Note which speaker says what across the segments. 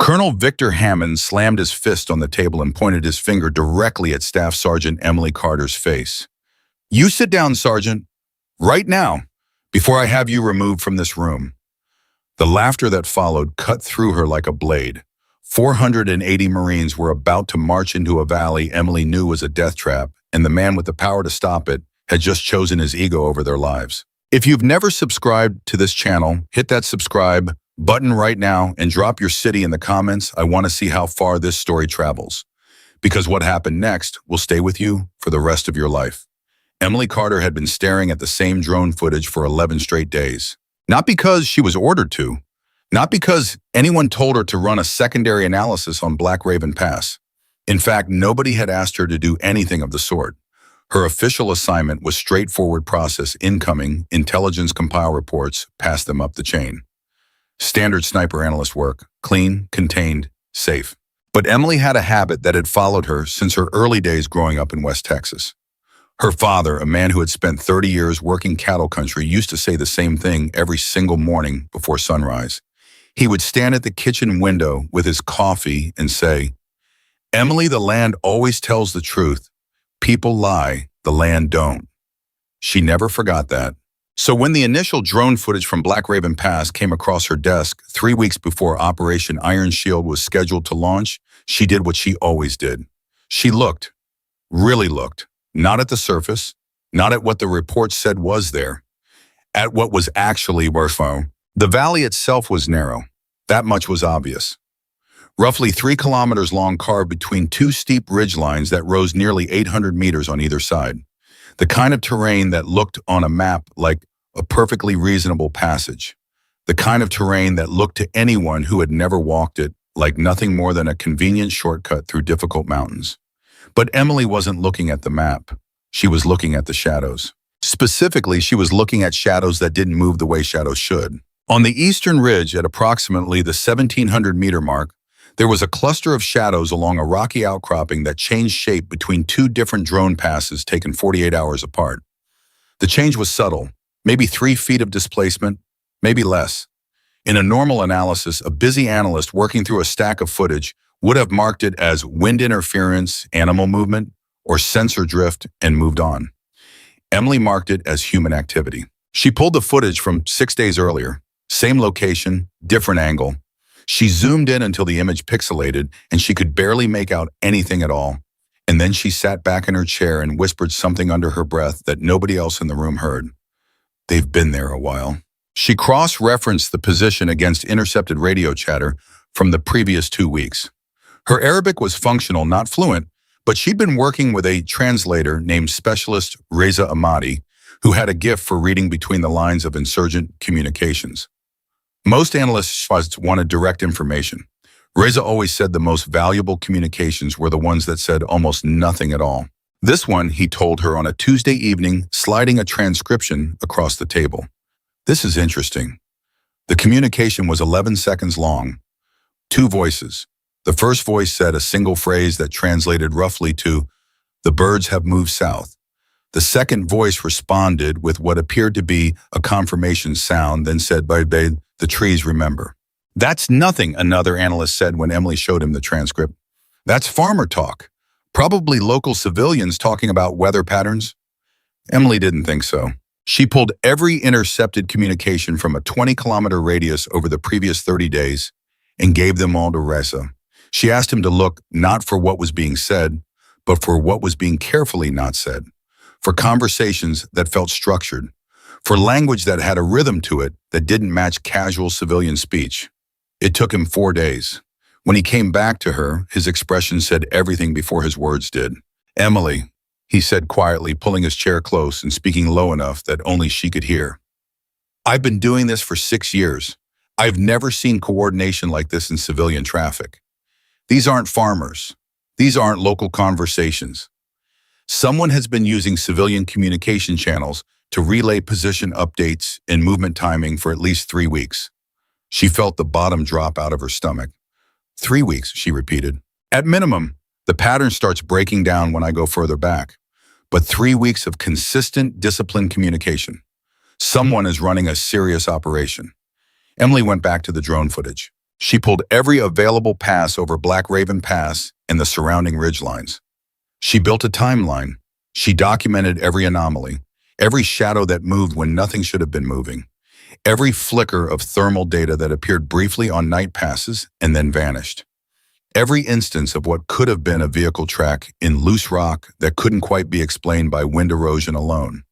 Speaker 1: Colonel Victor Hammond slammed his fist on the table and pointed his finger directly at Staff Sergeant Emily Carter's face. "You sit down, Sergeant, right now, before I have you removed from this room." The laughter that followed cut through her like a blade. 480 Marines were about to march into a valley Emily knew was a death trap, and the man with the power to stop it had just chosen his ego over their lives. If you've never subscribed to this channel, hit that subscribe button right now and drop your city in the comments. I want to see how far this story travels, because what happened next will stay with you for the rest of your life. Emily Carter had been staring at the same drone footage for 11 straight days. Not because she was ordered to, not because anyone told her to run a secondary analysis on Black Raven Pass. In fact, nobody had asked her to do anything of the sort. Her official assignment was straightforward: process incoming intelligence, compile reports, pass them up the chain. Standard sniper analyst work: clean, contained, safe. But Emily had a habit that had followed her since her early days growing up in West Texas. Her father, a man who had spent 30 years working cattle country, used to say the same thing every single morning before sunrise. He would stand at the kitchen window with his coffee and say, "Emily, the land always tells the truth. People lie, the land don't." She never forgot that. So when the initial drone footage from Black Raven Pass came across her desk 3 weeks before Operation Iron Shield was scheduled to launch, she did what she always did. She looked, really looked, not at the surface, not at what the report said was there, at what was actually worthwhile. The valley itself was narrow. That much was obvious. Roughly 3 kilometers long, carved between two steep ridgelines that rose nearly 800 meters on either side. The kind of terrain that looked on a map like a perfectly reasonable passage. The kind of terrain that looked to anyone who had never walked it like nothing more than a convenient shortcut through difficult mountains. But Emily wasn't looking at the map. She was looking at the shadows. Specifically, she was looking at shadows that didn't move the way shadows should. On the eastern ridge, at approximately the 1,700-meter mark, there was a cluster of shadows along a rocky outcropping that changed shape between two different drone passes taken 48 hours apart. The change was subtle, maybe 3 feet of displacement, maybe less. In a normal analysis, a busy analyst working through a stack of footage would have marked it as wind interference, animal movement, or sensor drift and moved on. Emily marked it as human activity. She pulled the footage from 6 days earlier, same location, different angle. She zoomed in until the image pixelated and she could barely make out anything at all. And then she sat back in her chair and whispered something under her breath that nobody else in the room heard. "They've been there a while." She cross-referenced the position against intercepted radio chatter from the previous 2 weeks. Her Arabic was functional, not fluent, but she'd been working with a translator named Specialist Reza Ahmadi, who had a gift for reading between the lines of insurgent communications. Most analysts wanted direct information. Reza always said the most valuable communications were the ones that said almost nothing at all. This one, he told her on a Tuesday evening, sliding a transcription across the table. "This is interesting." The communication was 11 seconds long. 2 voices. The first voice said a single phrase that translated roughly to, "The birds have moved south." The second voice responded with what appeared to be a confirmation sound, then said, "By the trees remember." "That's nothing," another analyst said when Emily showed him the transcript. "That's farmer talk. Probably local civilians talking about weather patterns." Emily didn't think so. She pulled every intercepted communication from a 20-kilometer radius over the previous 30 days and gave them all to Reza. She asked him to look not for what was being said, but for what was being carefully not said, for conversations that felt structured, for language that had a rhythm to it that didn't match casual civilian speech. It took him 4 days. When he came back to her, his expression said everything before his words did. "Emily," he said quietly, pulling his chair close and speaking low enough that only she could hear. "I've been doing this for 6 years. I've never seen coordination like this in civilian traffic. These aren't farmers. These aren't local conversations. Someone has been using civilian communication channels to relay position updates and movement timing for at least 3 weeks. She felt the bottom drop out of her stomach. 3 weeks, she repeated. At minimum, the pattern starts breaking down when I go further back. But 3 weeks of consistent, disciplined communication. Someone is running a serious operation. Emily went back to the drone footage. She pulled every available pass over Black Raven Pass and the surrounding ridgelines. She built a timeline. She documented every anomaly, every shadow that moved when nothing should have been moving, every flicker of thermal data that appeared briefly on night passes and then vanished. Every instance of what could have been a vehicle track in loose rock that couldn't quite be explained by wind erosion alone.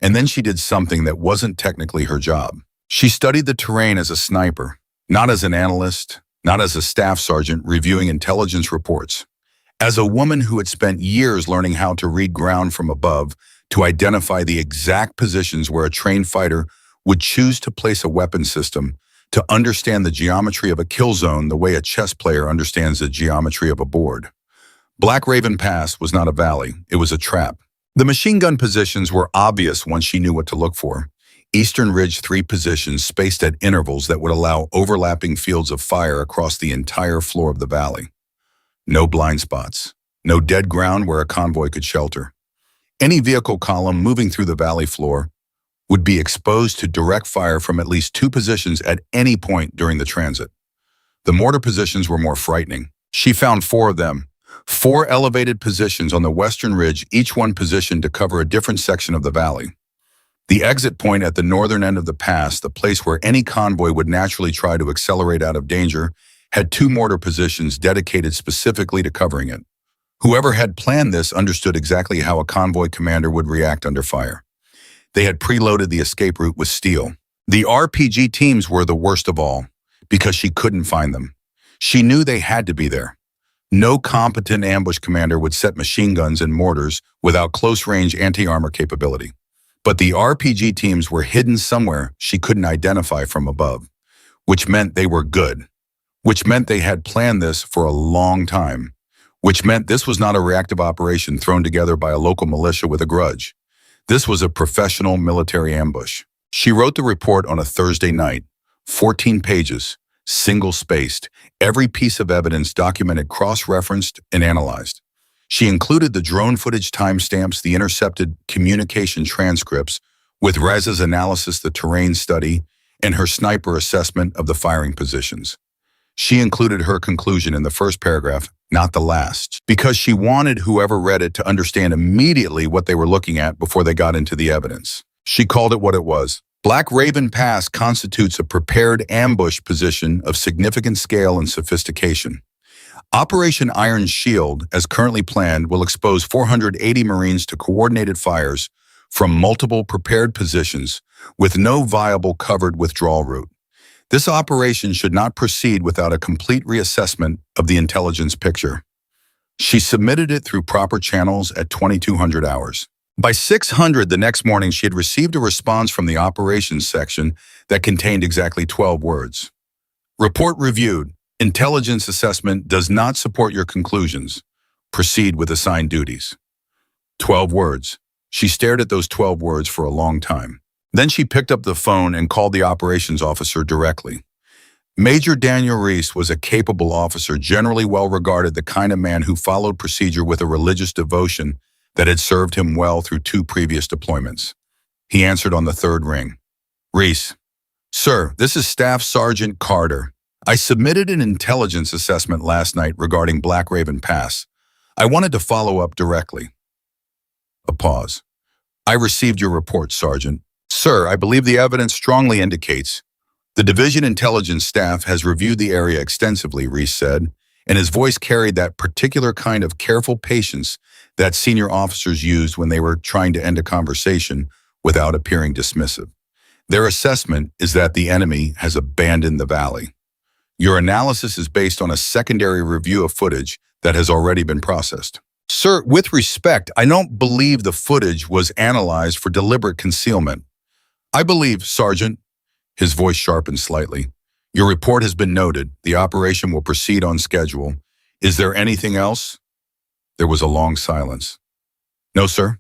Speaker 1: And then she did something that wasn't technically her job. She studied the terrain as a sniper, not as an analyst, not as a staff sergeant reviewing intelligence reports. As a woman who had spent years learning how to read ground from above to identify the exact positions where a trained fighter would choose to place a weapon system, to understand the geometry of a kill zone the way a chess player understands the geometry of a board. Black Raven Pass was not a valley, it was a trap. The machine gun positions were obvious once she knew what to look for. Eastern Ridge 3 positions spaced at intervals that would allow overlapping fields of fire across the entire floor of the valley. No blind spots, no dead ground where a convoy could shelter. Any vehicle column moving through the valley floor would be exposed to direct fire from at least 2 positions at any point during the transit. The mortar positions were more frightening. She found 4 of them, 4 elevated positions on the western ridge, each one positioned to cover a different section of the valley. The exit point at the northern end of the pass, the place where any convoy would naturally try to accelerate out of danger, had 2 mortar positions dedicated specifically to covering it. Whoever had planned this understood exactly how a convoy commander would react under fire. They had preloaded the escape route with steel. The RPG teams were the worst of all, because she couldn't find them. She knew they had to be there. No competent ambush commander would set machine guns and mortars without close-range anti-armor capability. But the RPG teams were hidden somewhere she couldn't identify from above, which meant they were good, which meant they had planned this for a long time, which meant this was not a reactive operation thrown together by a local militia with a grudge. This was a professional military ambush. She wrote the report on a Thursday night, 14 pages, single-spaced, every piece of evidence documented, cross-referenced, and analyzed. She included the drone footage timestamps, the intercepted communication transcripts, with Rez's analysis, the terrain study, and her sniper assessment of the firing positions. She included her conclusion in the first paragraph, not the last, because she wanted whoever read it to understand immediately what they were looking at before they got into the evidence. She called it what it was. Black Raven Pass constitutes a prepared ambush position of significant scale and sophistication. Operation Iron Shield, as currently planned, will expose 480 Marines to coordinated fires from multiple prepared positions with no viable covered withdrawal route. This operation should not proceed without a complete reassessment of the intelligence picture. She submitted it through proper channels at 2200 hours. By 600 the next morning, she had received a response from the operations section that contained exactly 12 words. Report reviewed. Intelligence assessment does not support your conclusions. Proceed with assigned duties. 12 words. She stared at those 12 words for a long time. Then she picked up the phone and called the operations officer directly. Major Daniel Reese was a capable officer, generally well regarded, the kind of man who followed procedure with a religious devotion that had served him well through 2 previous deployments. He answered on the 3rd ring. Reese, sir, this is Staff Sergeant Carter. I submitted an intelligence assessment last night regarding Black Raven Pass. I wanted to follow up directly. A pause. I received your report, Sergeant. Sir, I believe the evidence strongly indicates the division intelligence staff has reviewed the area extensively, Reese said, and his voice carried that particular kind of careful patience that senior officers used when they were trying to end a conversation without appearing dismissive. Their assessment is that the enemy has abandoned the valley. Your analysis is based on a secondary review of footage that has already been processed. Sir, with respect, I don't believe the footage was analyzed for deliberate concealment. I believe, Sergeant, his voice sharpened slightly, your report has been noted. The operation will proceed on schedule. Is there anything else? There was a long silence. No, sir.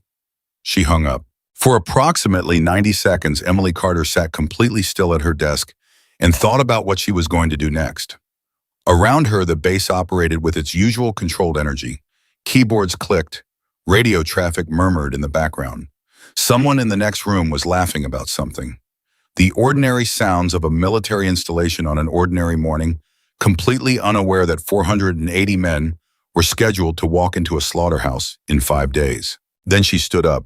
Speaker 1: She hung up. For approximately 90 seconds, Emily Carter sat completely still at her desk and thought about what she was going to do next. Around her, the base operated with its usual controlled energy. Keyboards clicked. Radio traffic murmured in the background. Someone in the next room was laughing about something. The ordinary sounds of a military installation on an ordinary morning, completely unaware that 480 men were scheduled to walk into a slaughterhouse in 5 days. Then she stood up.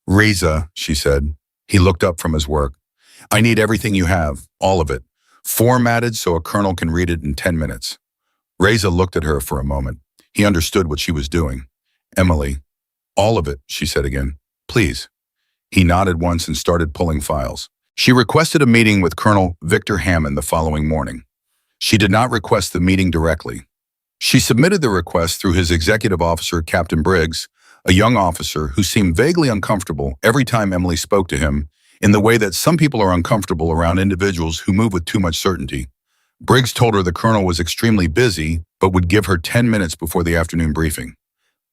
Speaker 1: "Reza," she said. He looked up from his work. "I need everything you have, all of it, formatted so a colonel can read it in 10 minutes. Reza looked at her for a moment. He understood what she was doing. "Emily, all of it," she said again. "Please." He nodded once and started pulling files. She requested a meeting with Colonel Victor Hammond the following morning. She did not request the meeting directly. She submitted the request through his executive officer, Captain Briggs, a young officer who seemed vaguely uncomfortable every time Emily spoke to him, in the way that some people are uncomfortable around individuals who move with too much certainty. Briggs told her the colonel was extremely busy, but would give her 10 minutes before the afternoon briefing.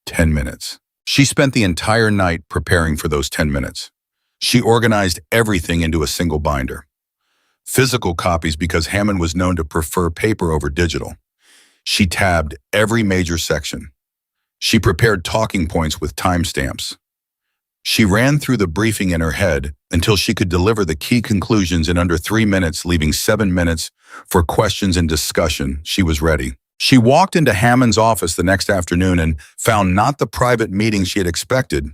Speaker 1: 10 minutes. She spent the entire night preparing for those 10 minutes. She organized everything into a single binder. Physical copies because Hammond was known to prefer paper over digital. She tabbed every major section. She prepared talking points with timestamps. She ran through the briefing in her head until she could deliver the key conclusions in under 3 minutes, leaving 7 minutes for questions and discussion. She was ready. She walked into Hammond's office the next afternoon and found not the private meeting she had expected,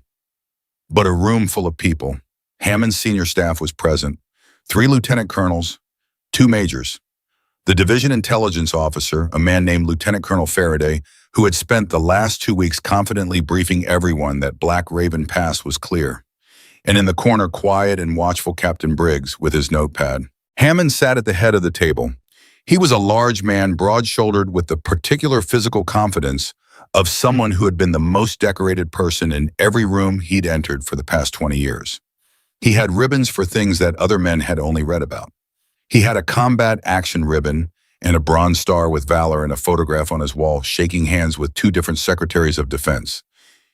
Speaker 1: but a room full of people. Hammond's senior staff was present, 3 lieutenant colonels, 2 majors. The division intelligence officer, a man named Lieutenant Colonel Faraday, who had spent the last 2 weeks confidently briefing everyone that Black Raven Pass was clear. And in the corner, quiet and watchful Captain Briggs with his notepad. Hammond sat at the head of the table. He was a large man, broad-shouldered, with the particular physical confidence of someone who had been the most decorated person in every room he'd entered for the past 20 years. He had ribbons for things that other men had only read about. He had a combat action ribbon and a Bronze Star with Valor and a photograph on his wall, shaking hands with 2 different secretaries of defense.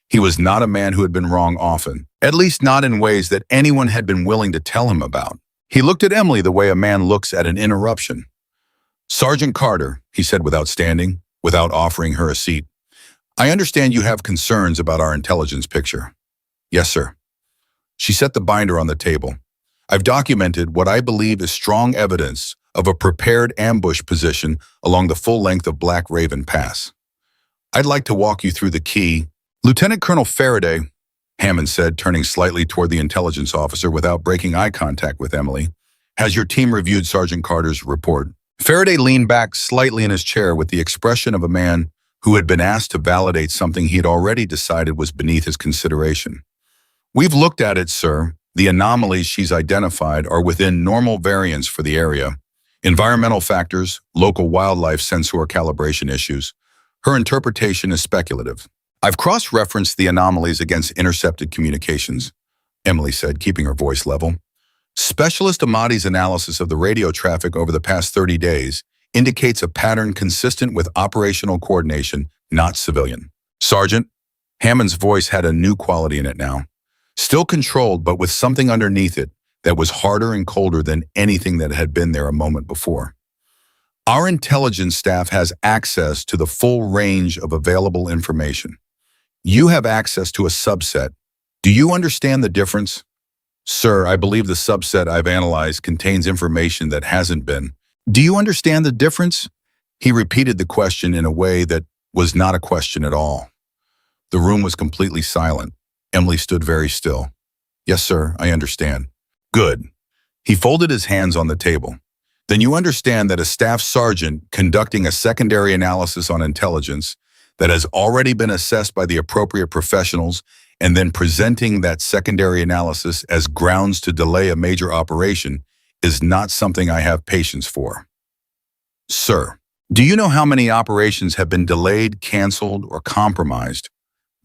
Speaker 1: He was not a man who had been wrong often, at least not in ways that anyone had been willing to tell him about. He looked at Emily the way a man looks at an interruption. "Sergeant Carter," he said without standing, without offering her a seat. "I understand you have concerns about our intelligence picture." "Yes, sir." She set the binder on the table. "I've documented what I believe is strong evidence of a prepared ambush position along the full length of Black Raven Pass. I'd like to walk you through the key." "Lieutenant Colonel Faraday," Hammond said, turning slightly toward the intelligence officer without breaking eye contact with Emily, "has your team reviewed Sergeant Carter's report?" Faraday leaned back slightly in his chair with the expression of a man who had been asked to validate something he had already decided was beneath his consideration. "We've looked at it, sir. The anomalies she's identified are within normal variance for the area. Environmental factors, local wildlife sensor calibration issues. Her interpretation is speculative. I've cross-referenced the anomalies against intercepted communications," Emily said, keeping her voice level. "Specialist Ahmadi's analysis of the radio traffic over the past 30 days indicates a pattern consistent with operational coordination, not civilian." "Sergeant," Hammond's voice had a new quality in it now. Still controlled, but with something underneath it that was harder and colder than anything that had been there a moment before. "Our intelligence staff has access to the full range of available information. You have access to a subset. Do you understand the difference?" "Sir, I believe the subset I've analyzed contains information that hasn't been." "Do you understand the difference?" He repeated the question in a way that was not a question at all. The room was completely silent. Emily stood very still. "Yes, sir, I understand." "Good." He folded his hands on the table. "Then you understand that a staff sergeant conducting a secondary analysis on intelligence that has already been assessed by the appropriate professionals and then presenting that secondary analysis as grounds to delay a major operation is not something I have patience for." "Sir, do you know how many operations have been delayed, canceled, or compromised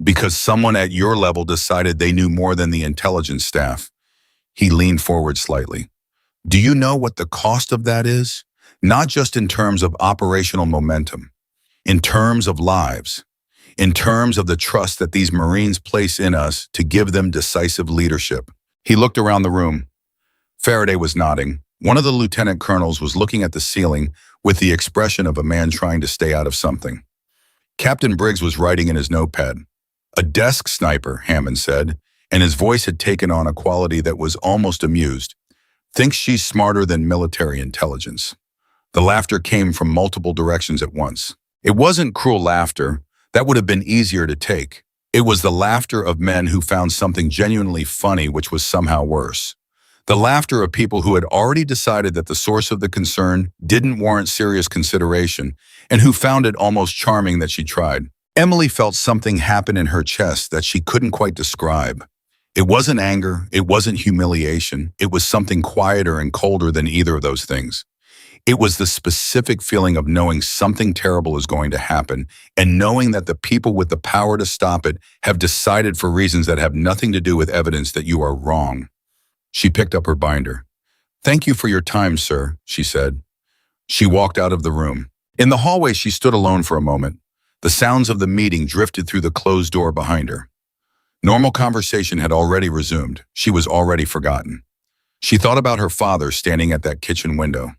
Speaker 1: because someone at your level decided they knew more than the intelligence staff?" He leaned forward slightly. "Do you know what the cost of that is? Not just in terms of operational momentum, in terms of lives, in terms of the trust that these Marines place in us to give them decisive leadership." He looked around the room. Faraday was nodding. One of the lieutenant colonels was looking at the ceiling with the expression of a man trying to stay out of something. Captain Briggs was writing in his notepad. "A desk sniper," Hammond said, and his voice had taken on a quality that was almost amused. "Thinks she's smarter than military intelligence. The laughter came from multiple directions at once. It wasn't cruel laughter. That would have been easier to take. It was the laughter of men who found something genuinely funny, which was somehow worse. The laughter of people who had already decided that the source of the concern didn't warrant serious consideration, and who found it almost charming that she tried. Emily felt something happen in her chest that she couldn't quite describe. It wasn't anger, it wasn't humiliation, it was something quieter and colder than either of those things. It was the specific feeling of knowing something terrible is going to happen, and knowing that the people with the power to stop it have decided for reasons that have nothing to do with evidence that you are wrong. She picked up her binder. "Thank you for your time, sir," she said. She walked out of the room. In the hallway, she stood alone for a moment. The sounds of the meeting drifted through the closed door behind her. Normal conversation had already resumed. She was already forgotten. She thought about her father standing at that kitchen window.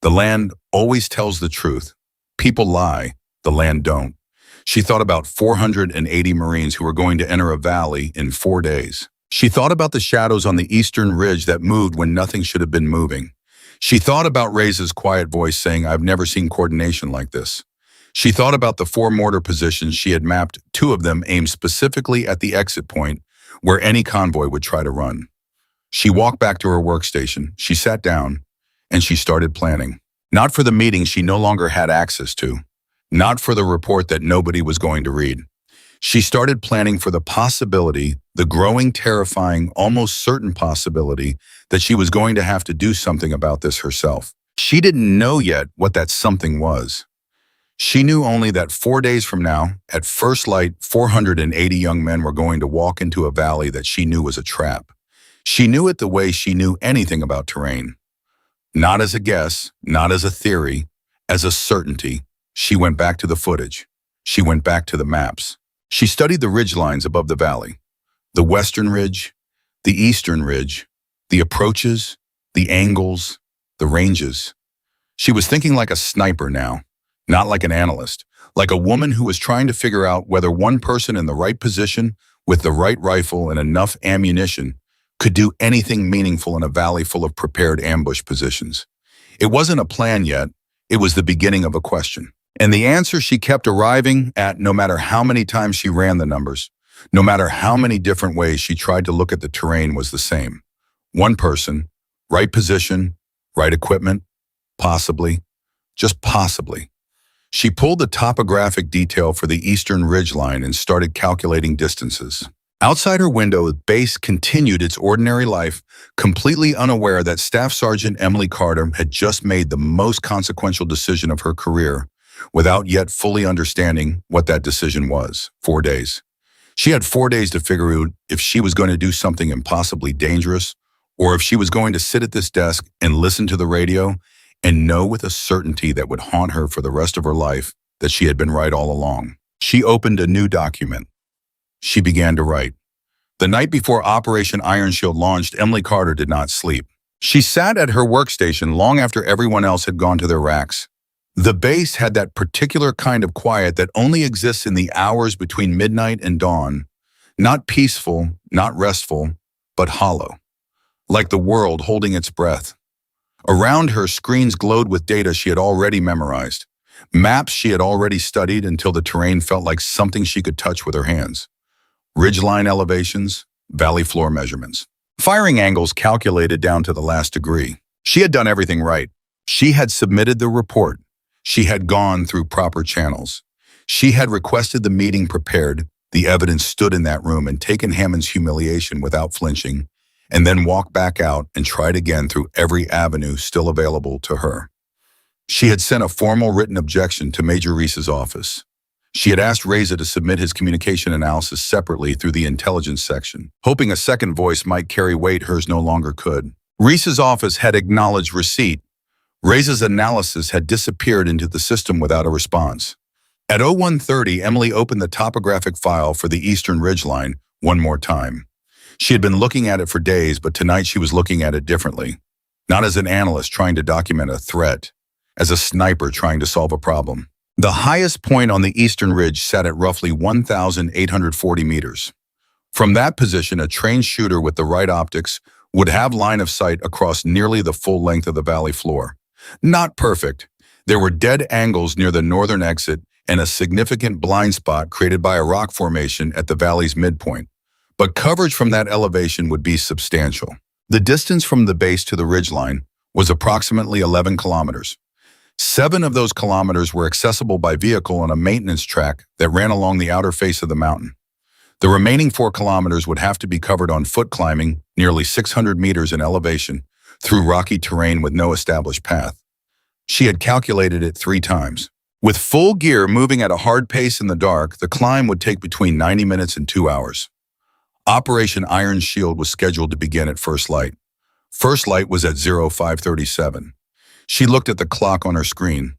Speaker 1: The land always tells the truth. People lie, the land don't. She thought about 480 Marines who were going to enter a valley in 4 days. She thought about the shadows on the eastern ridge that moved when nothing should have been moving. She thought about Reyes' quiet voice saying, "I've never seen coordination like this." She thought about the 4 mortar positions she had mapped, 2 of them aimed specifically at the exit point where any convoy would try to run. She walked back to her workstation. She sat down, and she started planning. Not for the meeting she no longer had access to. Not for the report that nobody was going to read. She started planning for the possibility, the growing, terrifying, almost certain possibility that she was going to have to do something about this herself. She didn't know yet what that something was. She knew only that 4 days from now, at first light, 480 young men were going to walk into a valley that she knew was a trap. She knew it the way she knew anything about terrain. Not as a guess, not as a theory, as a certainty. She went back to the footage. She went back to the maps. She studied the ridge lines above the valley. The western ridge, the eastern ridge, the approaches, the angles, the ranges. She was thinking like a sniper now, not like an analyst, like a woman who was trying to figure out whether one person in the right position, with the right rifle and enough ammunition, could do anything meaningful in a valley full of prepared ambush positions. It wasn't a plan yet, it was the beginning of a question. And the answer she kept arriving at, no matter how many times she ran the numbers, no matter how many different ways she tried to look at the terrain, was the same. One person, right position, right equipment, possibly, just possibly. She pulled the topographic detail for the eastern ridgeline and started calculating distances. Outside her window, the base continued its ordinary life, completely unaware that Staff Sergeant Emily Carter had just made the most consequential decision of her career, without yet fully understanding what that decision was. 4 days. She had 4 days to figure out if she was going to do something impossibly dangerous, or if she was going to sit at this desk and listen to the radio and know with a certainty that would haunt her for the rest of her life that she had been right all along. She opened a new document. She began to write. The night before Operation Iron Shield launched, Emily Carter did not sleep. She sat at her workstation long after everyone else had gone to their racks. The base had that particular kind of quiet that only exists in the hours between midnight and dawn. Not peaceful, not restful, but hollow. Like the world holding its breath. Around her, screens glowed with data she had already memorized. Maps she had already studied until the terrain felt like something she could touch with her hands. Ridgeline elevations, valley floor measurements. Firing angles calculated down to the last degree. She had done everything right. She had submitted the report. She had gone through proper channels. She had requested the meeting prepared, the evidence stood in that room, and taken Hammond's humiliation without flinching, and then walked back out and tried again through every avenue still available to her. She had sent a formal written objection to Major Reese's office. She had asked Reza to submit his communication analysis separately through the intelligence section, hoping a second voice might carry weight hers no longer could. Reese's office had acknowledged receipt. Reza's analysis had disappeared into the system without a response. At 01:30, Emily opened the topographic file for the eastern ridgeline one more time. She had been looking at it for days, but tonight she was looking at it differently. Not as an analyst trying to document a threat, as a sniper trying to solve a problem. The highest point on the eastern ridge sat at roughly 1,840 meters. From that position, a trained shooter with the right optics would have line of sight across nearly the full length of the valley floor. Not perfect. There were dead angles near the northern exit and a significant blind spot created by a rock formation at the valley's midpoint. But coverage from that elevation would be substantial. The distance from the base to the ridgeline was approximately 11 kilometers. 7 of those kilometers were accessible by vehicle on a maintenance track that ran along the outer face of the mountain. The remaining 4 kilometers would have to be covered on foot climbing, nearly 600 meters in elevation, through rocky terrain with no established path. She had calculated it 3 times. With full gear moving at a hard pace in the dark, the climb would take between 90 minutes and 2 hours. Operation Iron Shield was scheduled to begin at first light. First light was at 05:37. She looked at the clock on her screen.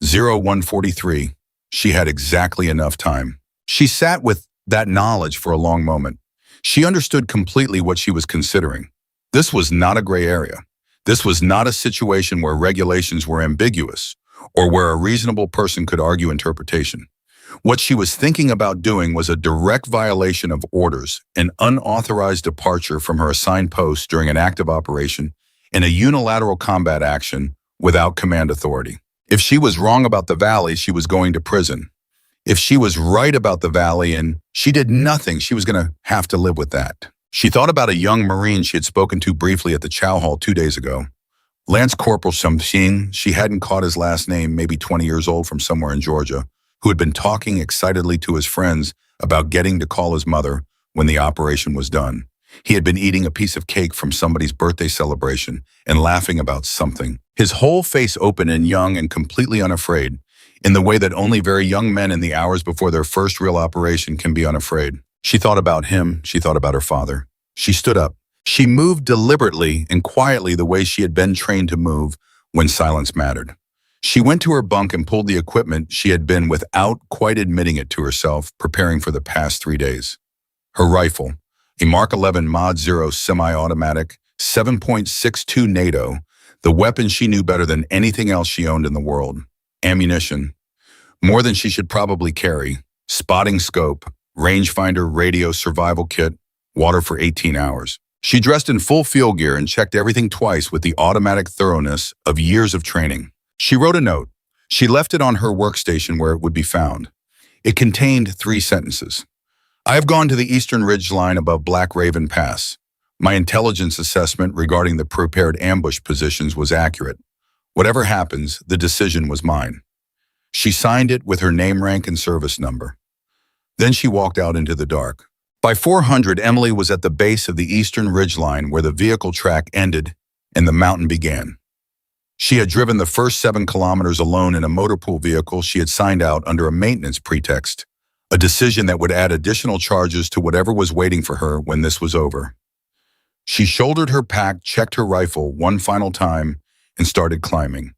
Speaker 1: 01:43. She had exactly enough time. She sat with that knowledge for a long moment. She understood completely what she was considering. This was not a gray area. This was not a situation where regulations were ambiguous or where a reasonable person could argue interpretation. What she was thinking about doing was a direct violation of orders, an unauthorized departure from her assigned post during an active operation, and a unilateral combat action without command authority. If she was wrong about the valley, she was going to prison. If she was right about the valley and she did nothing, she was going to have to live with that. She thought about a young Marine she had spoken to briefly at the chow hall 2 days ago. Lance Corporal something, she hadn't caught his last name, maybe 20 years old from somewhere in Georgia, who had been talking excitedly to his friends about getting to call his mother when the operation was done. He had been eating a piece of cake from somebody's birthday celebration and laughing about something, his whole face open and young and completely unafraid, in the way that only very young men in the hours before their first real operation can be unafraid. She thought about him, she thought about her father. She stood up. She moved deliberately and quietly the way she had been trained to move when silence mattered. She went to her bunk and pulled the equipment she had been, without quite admitting it to herself, preparing for the past 3 days. Her rifle, a Mark 11 Mod 0 semi-automatic, 7.62 NATO, the weapon she knew better than anything else she owned in the world. Ammunition, more than she should probably carry, spotting scope, rangefinder, radio, survival kit, water for 18 hours. She dressed in full field gear and checked everything twice with the automatic thoroughness of years of training. She wrote a note. She left it on her workstation where it would be found. It contained 3 sentences. I have gone to the eastern ridge line above Black Raven Pass. My intelligence assessment regarding the prepared ambush positions was accurate. Whatever happens, the decision was mine. She signed it with her name, rank, and service number. Then she walked out into the dark. By 400, Emily was at the base of the eastern ridgeline where the vehicle track ended and the mountain began. She had driven the first 7 kilometers alone in a motor pool vehicle she had signed out under a maintenance pretext, a decision that would add additional charges to whatever was waiting for her when this was over. She shouldered her pack, checked her rifle one final time, and started climbing.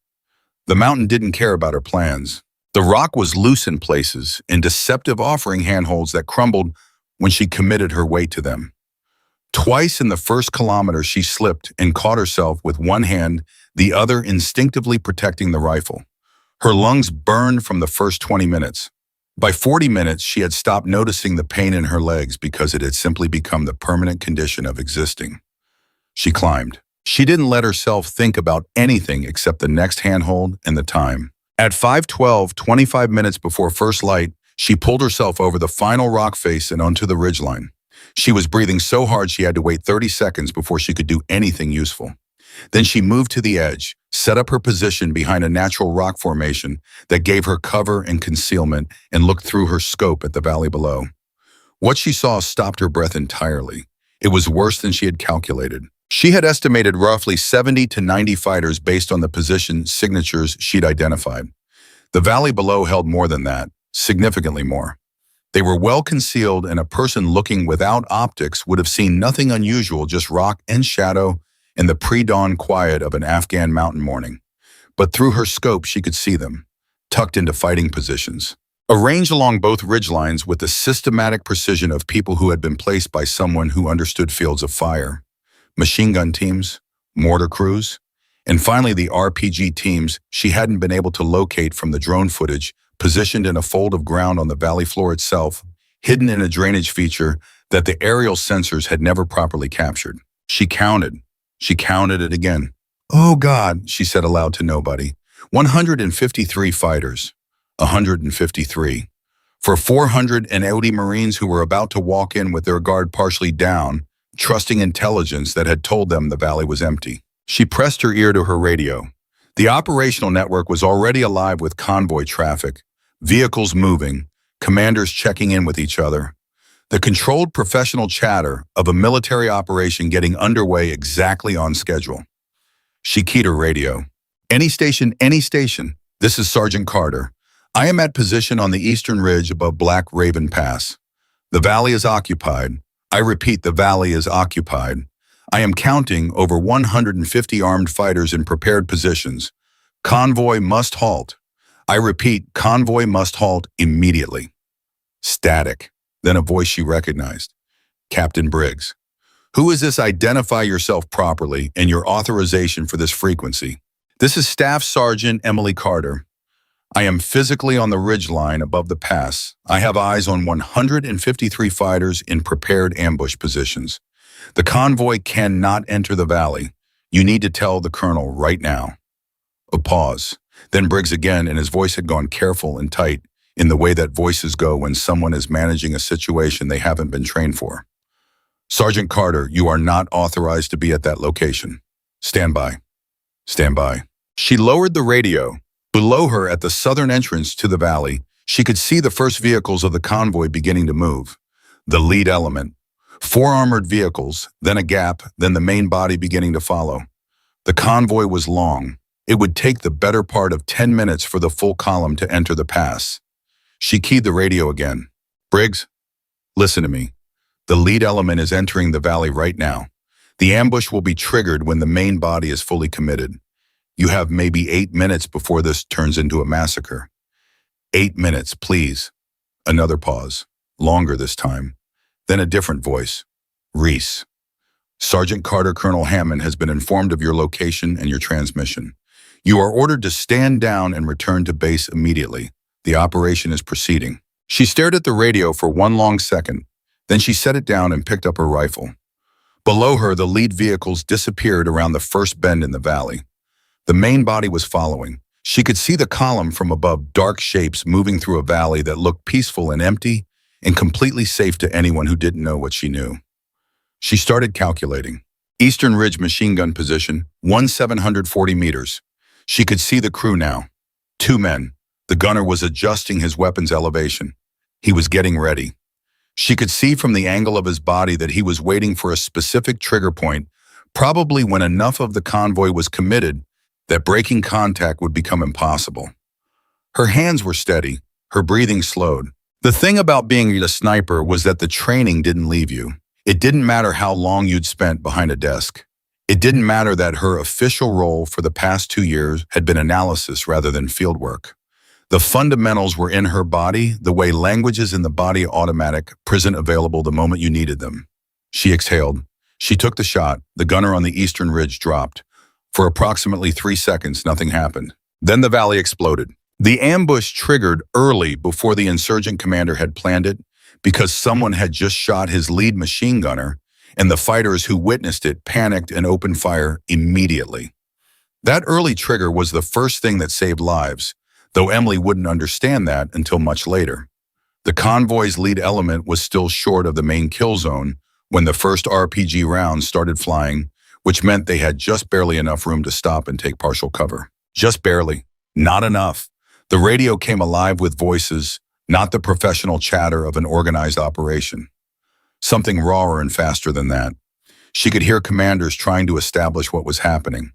Speaker 1: The mountain didn't care about her plans. The rock was loose in places and deceptive, offering handholds that crumbled when she committed her weight to them. Twice in the first kilometer, she slipped and caught herself with one hand, the other instinctively protecting the rifle. Her lungs burned from the first 20 minutes. By 40 minutes, she had stopped noticing the pain in her legs because it had simply become the permanent condition of existing. She climbed. She didn't let herself think about anything except the next handhold and the time. At 5:12, 25 minutes before first light, she pulled herself over the final rock face and onto the ridgeline. She was breathing so hard she had to wait 30 seconds before she could do anything useful. Then she moved to the edge, set up her position behind a natural rock formation that gave her cover and concealment, and looked through her scope at the valley below. What she saw stopped her breath entirely. It was worse than she had calculated. She had estimated roughly 70 to 90 fighters based on the position signatures she'd identified. The valley below held more than that, significantly more. They were well concealed, and a person looking without optics would have seen nothing unusual, just rock and shadow and the pre-dawn quiet of an Afghan mountain morning. But through her scope, she could see them, tucked into fighting positions, arranged along both ridgelines with the systematic precision of people who had been placed by someone who understood fields of fire. Machine gun teams, mortar crews, and finally the RPG teams she hadn't been able to locate from the drone footage, positioned in a fold of ground on the valley floor itself, hidden in a drainage feature that the aerial sensors had never properly captured. She counted it again. Oh God, she said aloud to nobody. 153 fighters. 153. For 480 Marines who were about to walk in with their guard partially down, trusting intelligence that had told them the valley was empty. She pressed her ear to her radio. The operational network was already alive with convoy traffic, vehicles moving, commanders checking in with each other. The controlled professional chatter of a military operation getting underway exactly on schedule. She keyed her radio. Any station, any station. This is Sergeant Carter. I am at position on the eastern ridge above Black Raven Pass. The valley is occupied. I repeat, the valley is occupied. I am counting over 150 armed fighters in prepared positions. Convoy must halt. I repeat, convoy must halt immediately. Static. Then a voice she recognized. Captain Briggs. Who is this? Identify yourself properly and your authorization for this frequency. This is Staff Sergeant Emily Carter. I am physically on the ridgeline above the pass. I have eyes on 153 fighters in prepared ambush positions. The convoy cannot enter the valley. You need to tell the colonel right now. A pause. Then Briggs again, and his voice had gone careful and tight in the way that voices go when someone is managing a situation they haven't been trained for. Sergeant Carter, you are not authorized to be at that location. Stand by. Stand by. She lowered the radio. Below her, at the southern entrance to the valley, she could see the first vehicles of the convoy beginning to move. The lead element. 4 armored vehicles, then a gap, then the main body beginning to follow. The convoy was long. It would take the better part of 10 minutes for the full column to enter the pass. She keyed the radio again. Briggs, listen to me. The lead element is entering the valley right now. The ambush will be triggered when the main body is fully committed. You have maybe 8 minutes before this turns into a massacre. 8 minutes, please. Another pause. Longer this time. Then a different voice. Reese. Sergeant Carter, Colonel Hammond has been informed of your location and your transmission. You are ordered to stand down and return to base immediately. The operation is proceeding. She stared at the radio for one long second. Then she set it down and picked up her rifle. Below her, the lead vehicles disappeared around the first bend in the valley. The main body was following. She could see the column from above, dark shapes moving through a valley that looked peaceful and empty and completely safe to anyone who didn't know what she knew. She started calculating. Eastern Ridge machine gun position, 1,740 meters. She could see the crew now. 2 men. The gunner was adjusting his weapon's elevation. He was getting ready. She could see from the angle of his body that he was waiting for a specific trigger point, probably when enough of the convoy was committed that breaking contact would become impossible. Her hands were steady, her breathing slowed. The thing about being a sniper was that the training didn't leave you. It didn't matter how long you'd spent behind a desk. It didn't matter that her official role for the past 2 years had been analysis rather than fieldwork. The fundamentals were in her body, the way languages in the body automatic, present available the moment you needed them. She exhaled. She took the shot. The gunner on the eastern ridge dropped. For approximately 3 seconds, nothing happened. Then the valley exploded. The ambush triggered early before the insurgent commander had planned it because someone had just shot his lead machine gunner, and the fighters who witnessed it panicked and opened fire immediately. That early trigger was the first thing that saved lives, though Emily wouldn't understand that until much later. The convoy's lead element was still short of the main kill zone when the first RPG rounds started flying, which meant they had just barely enough room to stop and take partial cover. Just barely. Not enough. The radio came alive with voices, not the professional chatter of an organized operation. Something rawer and faster than that. She could hear commanders trying to establish what was happening.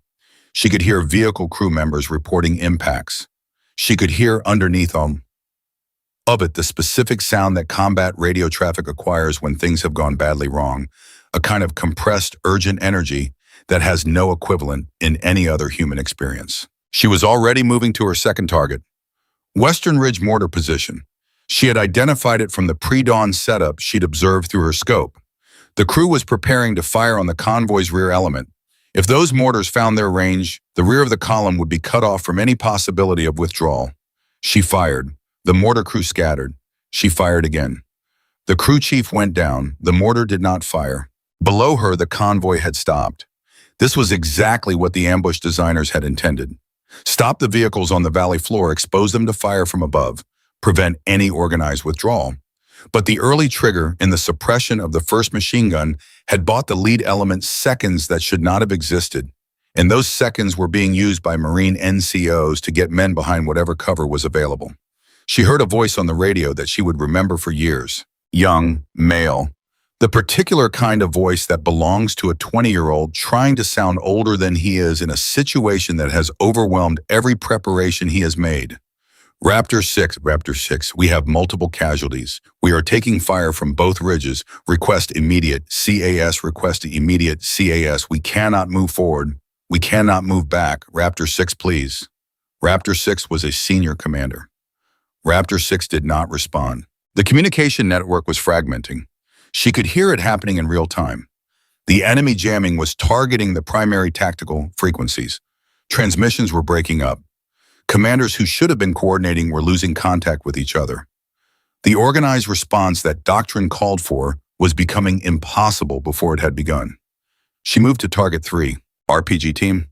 Speaker 1: She could hear vehicle crew members reporting impacts. She could hear underneath of it the specific sound that combat radio traffic acquires when things have gone badly wrong, a kind of compressed, urgent energy that has no equivalent in any other human experience. She was already moving to her second target, Western Ridge mortar position. She had identified it from the pre-dawn setup she'd observed through her scope. The crew was preparing to fire on the convoy's rear element. If those mortars found their range, the rear of the column would be cut off from any possibility of withdrawal. She fired. The mortar crew scattered. She fired again. The crew chief went down. The mortar did not fire. Below her, the convoy had stopped. This was exactly what the ambush designers had intended. Stop the vehicles on the valley floor, expose them to fire from above, prevent any organized withdrawal. But the early trigger in the suppression of the first machine gun had bought the lead element seconds that should not have existed. And those seconds were being used by Marine NCOs to get men behind whatever cover was available. She heard a voice on the radio that she would remember for years. Young, male. The particular kind of voice that belongs to a 20-year-old trying to sound older than he is in a situation that has overwhelmed every preparation he has made. Raptor 6, we have multiple casualties. We are taking fire from both ridges. Request immediate. CAS, request immediate. CAS, we cannot move forward. We cannot move back. Raptor 6, please. Raptor 6 was a senior commander. Raptor 6 did not respond. The communication network was fragmenting. She could hear it happening in real time. The enemy jamming was targeting the primary tactical frequencies. Transmissions were breaking up. Commanders who should have been coordinating were losing contact with each other. The organized response that doctrine called for was becoming impossible before it had begun. She moved to Target 3, RPG team.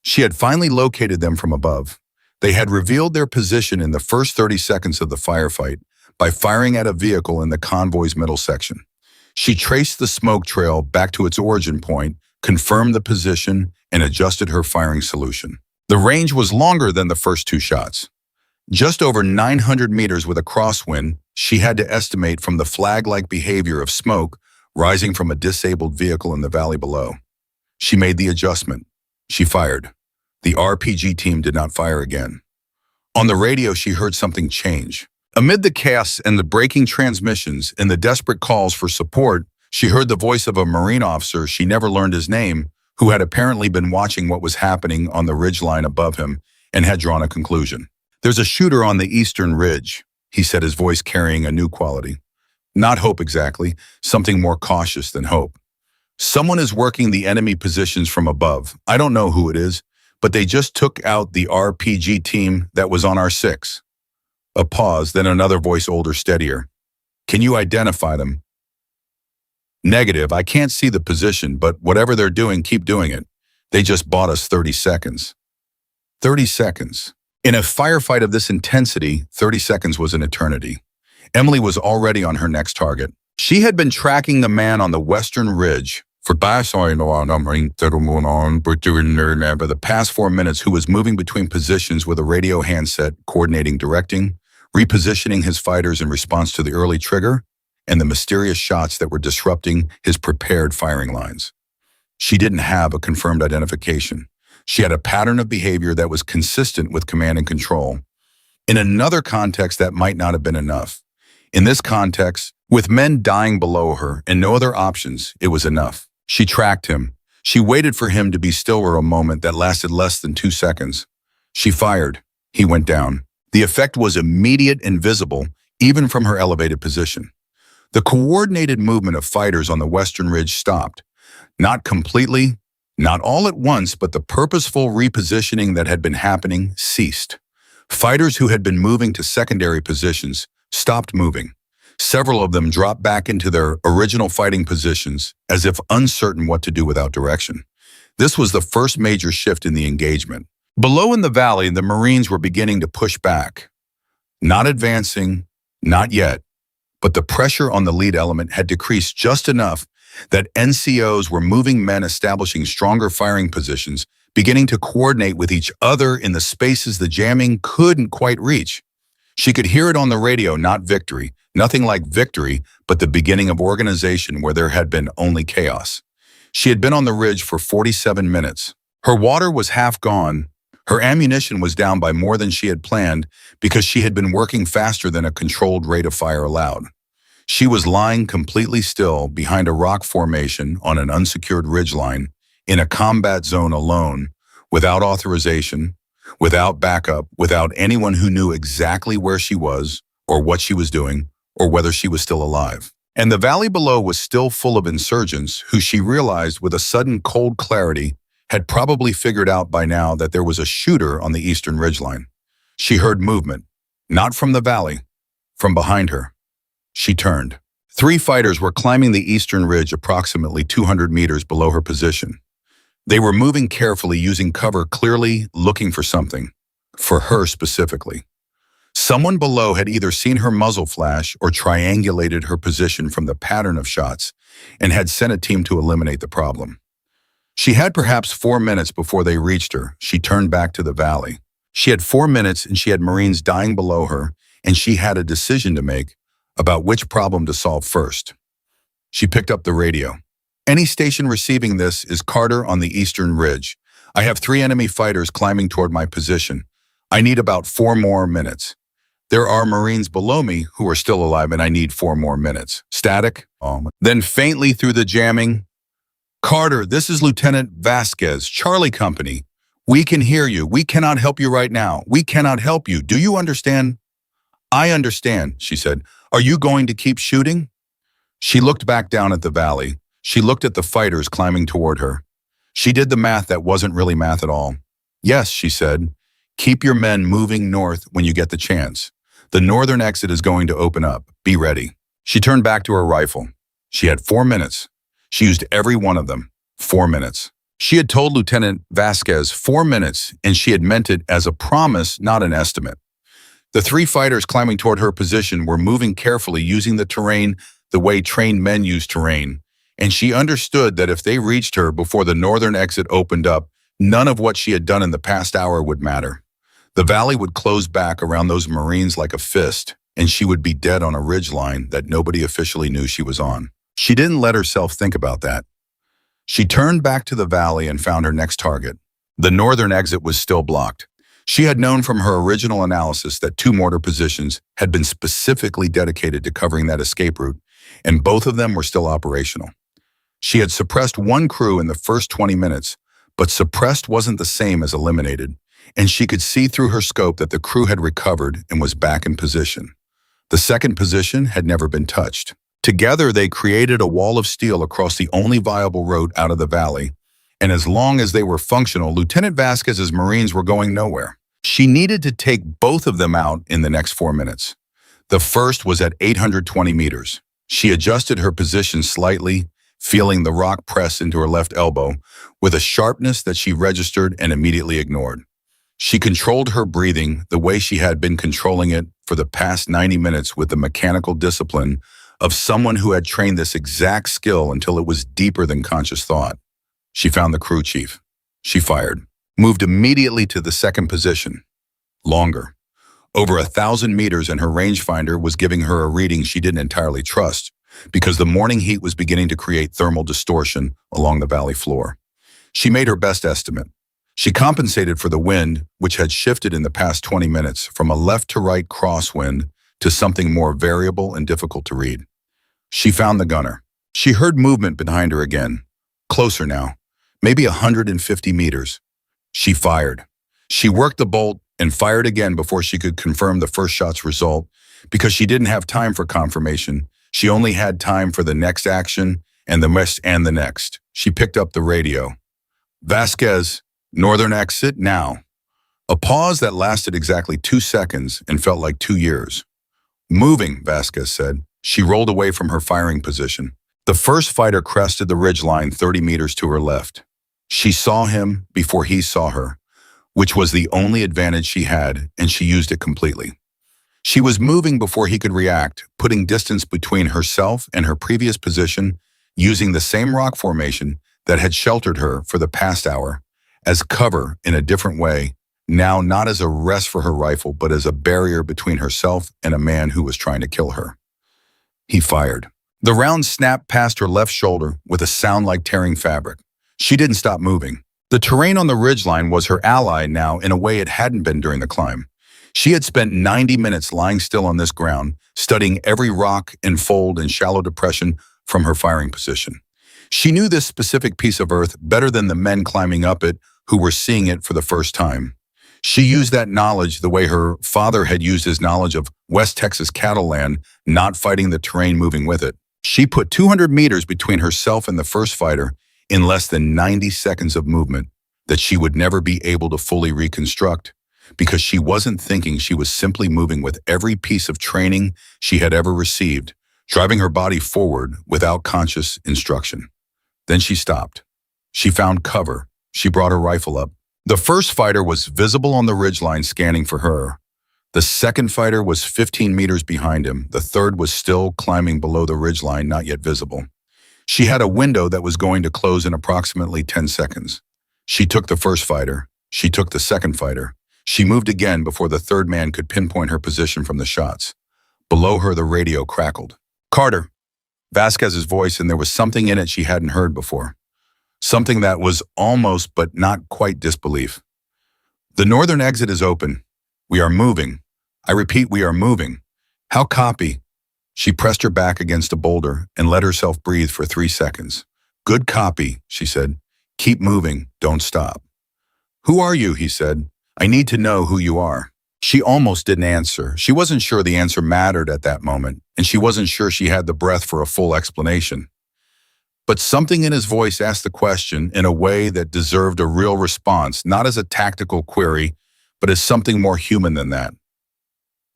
Speaker 1: She had finally located them from above. They had revealed their position in the first 30 seconds of the firefight by firing at a vehicle in the convoy's middle section. She traced the smoke trail back to its origin point, confirmed the position, and adjusted her firing solution. The range was longer than the first two shots. Just over 900 meters with a crosswind, she had to estimate from the flag-like behavior of smoke rising from a disabled vehicle in the valley below. She made the adjustment. She fired. The RPG team did not fire again. On the radio, she heard something change. Amid the chaos and the breaking transmissions and the desperate calls for support, she heard the voice of a Marine officer, she never learned his name, who had apparently been watching what was happening on the ridgeline above him and had drawn a conclusion. "There's a shooter on the eastern ridge," he said, his voice carrying a new quality. Not hope exactly, something more cautious than hope. "Someone is working the enemy positions from above. I don't know who it is, but they just took out the RPG team that was on our 6. A pause, then another voice, older, steadier. "Can you identify them?" "Negative, I can't see the position, but whatever they're doing, keep doing it. They just bought us 30 seconds. 30 seconds. In a firefight of this intensity, 30 seconds was an eternity. Emily was already on her next target. She had been tracking the man on the western ridge for the past 4 minutes, who was moving between positions with a radio handset, coordinating, directing, repositioning his fighters in response to the early trigger and the mysterious shots that were disrupting his prepared firing lines. She didn't have a confirmed identification. She had a pattern of behavior that was consistent with command and control. In another context, that might not have been enough. In this context, with men dying below her and no other options, it was enough. She tracked him. She waited for him to be still for a moment that lasted less than 2 seconds. She fired. He went down. The effect was immediate and visible, even from her elevated position. The coordinated movement of fighters on the western ridge stopped. Not completely, not all at once, but the purposeful repositioning that had been happening ceased. Fighters who had been moving to secondary positions stopped moving. Several of them dropped back into their original fighting positions, as if uncertain what to do without direction. This was the first major shift in the engagement. Below in the valley, the Marines were beginning to push back. Not advancing, not yet, but the pressure on the lead element had decreased just enough that NCOs were moving men, establishing stronger firing positions, beginning to coordinate with each other in the spaces the jamming couldn't quite reach. She could hear it on the radio, not victory, nothing like victory, but the beginning of organization where there had been only chaos. She had been on the ridge for 47 minutes. Her water was half gone. Her ammunition was down by more than she had planned because she had been working faster than a controlled rate of fire allowed. She was lying completely still behind a rock formation on an unsecured ridgeline in a combat zone alone, without authorization, without backup, without anyone who knew exactly where she was or what she was doing or whether she was still alive. And the valley below was still full of insurgents who she realized with a sudden cold clarity had probably figured out by now that there was a shooter on the eastern ridgeline. She heard movement, not from the valley, from behind her. She turned. 3 fighters were climbing the eastern ridge approximately 200 meters below her position. They were moving carefully, using cover clearly, looking for something. For her specifically. Someone below had either seen her muzzle flash or triangulated her position from the pattern of shots and had sent a team to eliminate the problem. She had perhaps 4 minutes before they reached her. She turned back to the valley. She had 4 minutes and she had Marines dying below her, and she had a decision to make about which problem to solve first. She picked up the radio. Any station receiving this is Carter on the Eastern Ridge. I have 3 enemy fighters climbing toward my position. I need about 4 more minutes. There are Marines below me who are still alive and I need 4 more minutes. Static. Then faintly through the jamming, Carter, this is Lieutenant Vasquez, Charlie Company. We can hear you. We cannot help you right now. We cannot help you. Do you understand? I understand, she said. Are you going to keep shooting? She looked back down at the valley. She looked at the fighters climbing toward her. She did the math that wasn't really math at all. Yes, she said. Keep your men moving north when you get the chance. The northern exit is going to open up. Be ready. She turned back to her rifle. She had 4 minutes. She used every one of them. 4 minutes. She had told Lieutenant Vasquez 4 minutes, and she had meant it as a promise, not an estimate. The 3 fighters climbing toward her position were moving carefully, using the terrain the way trained men use terrain, and she understood that if they reached her before the northern exit opened up, none of what she had done in the past hour would matter. The valley would close back around those Marines like a fist, and she would be dead on a ridgeline that nobody officially knew she was on. She didn't let herself think about that. She turned back to the valley and found her next target. The northern exit was still blocked. She had known from her original analysis that 2 mortar positions had been specifically dedicated to covering that escape route, and both of them were still operational. She had suppressed 1 crew in the first 20 minutes, but suppressed wasn't the same as eliminated, and she could see through her scope that the crew had recovered and was back in position. The second position had never been touched. Together, they created a wall of steel across the only viable road out of the valley, and as long as they were functional, Lieutenant Vasquez's Marines were going nowhere. She needed to take both of them out in the next 4 minutes. The first was at 820 meters. She adjusted her position slightly, feeling the rock press into her left elbow with a sharpness that she registered and immediately ignored. She controlled her breathing the way she had been controlling it for the past 90 minutes with the mechanical discipline of someone who had trained this exact skill until it was deeper than conscious thought. She found the crew chief. She fired, moved immediately to the second position. Longer. Over 1,000 meters, and her rangefinder was giving her a reading she didn't entirely trust because the morning heat was beginning to create thermal distortion along the valley floor. She made her best estimate. She compensated for the wind, which had shifted in the past 20 minutes from a left-to-right crosswind to something more variable and difficult to read. She found the gunner. She heard movement behind her again, closer now, maybe 150 meters. She fired. She worked the bolt and fired again before she could confirm the first shot's result because she didn't have time for confirmation. She only had time for the next action and the next. She picked up the radio. Vasquez, northern exit now. A pause that lasted exactly 2 seconds and felt like 2 years. Moving, Vasquez said. She rolled away from her firing position. The first fighter crested the ridgeline 30 meters to her left. She saw him before he saw her, which was the only advantage she had, and she used it completely. She was moving before he could react, putting distance between herself and her previous position, using the same rock formation that had sheltered her for the past hour, as cover in a different way, now not as a rest for her rifle, but as a barrier between herself and a man who was trying to kill her. He fired. The round snapped past her left shoulder with a sound like tearing fabric. She didn't stop moving. The terrain on the ridgeline was her ally now in a way it hadn't been during the climb. She had spent 90 minutes lying still on this ground, studying every rock and fold and shallow depression from her firing position. She knew this specific piece of earth better than the men climbing up it who were seeing it for the first time. She used that knowledge the way her father had used his knowledge of West Texas cattle land, not fighting the terrain moving with it. She put 200 meters between herself and the first fighter in less than 90 seconds of movement that she would never be able to fully reconstruct because she wasn't thinking, she was simply moving with every piece of training she had ever received, driving her body forward without conscious instruction. Then she stopped. She found cover She brought her rifle up. The first fighter was visible on the ridgeline scanning for her. The second fighter was 15 meters behind him. The third was still climbing below the ridgeline, not yet visible. She had a window that was going to close in approximately 10 seconds. She took the first fighter. She took the second fighter. She moved again before the third man could pinpoint her position from the shots. Below her, the radio crackled. Carter. Vasquez's voice, and there was something in it she hadn't heard before. Something that was almost but not quite disbelief. The northern exit is open. We are moving. I repeat, we are moving. How copy? She pressed her back against a boulder and let herself breathe for 3 seconds. Good copy, she said. Keep moving, don't stop. Who are you, he said. I need to know who you are. She almost didn't answer. She wasn't sure the answer mattered at that moment, and she wasn't sure she had the breath for a full explanation. But something in his voice asked the question in a way that deserved a real response, not as a tactical query, but as something more human than that.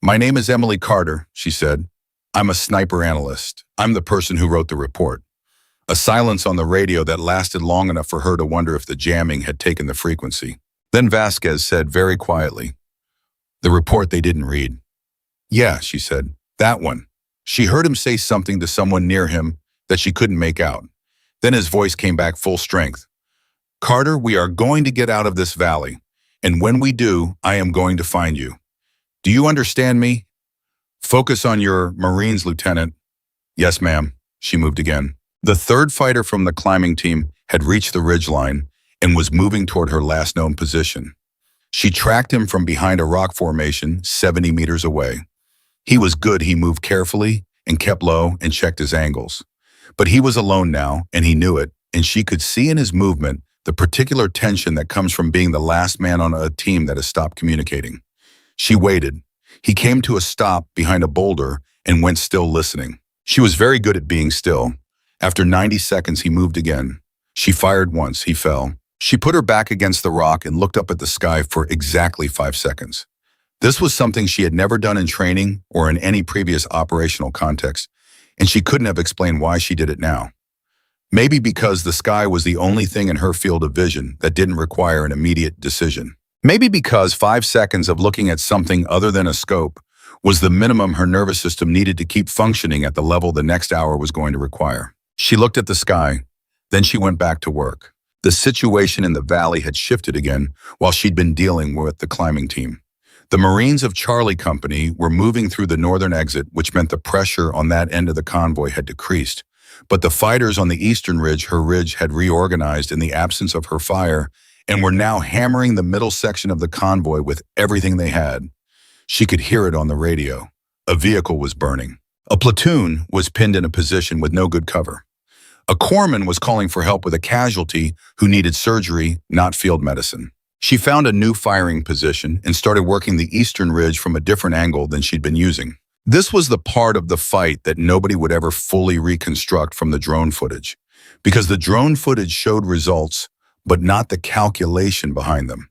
Speaker 1: My name is Emily Carter, she said. I'm a sniper analyst. I'm the person who wrote the report. A silence on the radio that lasted long enough for her to wonder if the jamming had taken the frequency. Then Vasquez said very quietly, the report they didn't read. Yeah, she said, that one. She heard him say something to someone near him that she couldn't make out. Then his voice came back full strength. Carter, we are going to get out of this valley, and when we do, I am going to find you. Do you understand me? Focus on your Marines, Lieutenant. Yes, ma'am. She moved again. The third fighter from the climbing team had reached the ridgeline and was moving toward her last known position. She tracked him from behind a rock formation 70 meters away. He was good. He moved carefully and kept low and checked his angles. But he was alone now, and he knew it, and she could see in his movement the particular tension that comes from being the last man on a team that has stopped communicating. She waited. He came to a stop behind a boulder and went still listening. She was very good at being still. After 90 seconds, he moved again. She fired once. He fell. She put her back against the rock and looked up at the sky for exactly 5 seconds. This was something she had never done in training or in any previous operational context, and she couldn't have explained why she did it now. Maybe because the sky was the only thing in her field of vision that didn't require an immediate decision. Maybe because 5 seconds of looking at something other than a scope was the minimum her nervous system needed to keep functioning at the level the next hour was going to require. She looked at the sky, then she went back to work. The situation in the valley had shifted again while she'd been dealing with the climbing team. The Marines of Charlie Company were moving through the northern exit, which meant the pressure on that end of the convoy had decreased. But the fighters on the eastern ridge, her ridge, had reorganized in the absence of her fire and were now hammering the middle section of the convoy with everything they had. She could hear it on the radio. A vehicle was burning. A platoon was pinned in a position with no good cover. A corpsman was calling for help with a casualty who needed surgery, not field medicine. She found a new firing position and started working the eastern ridge from a different angle than she'd been using. This was the part of the fight that nobody would ever fully reconstruct from the drone footage, because the drone footage showed results, but not the calculation behind them.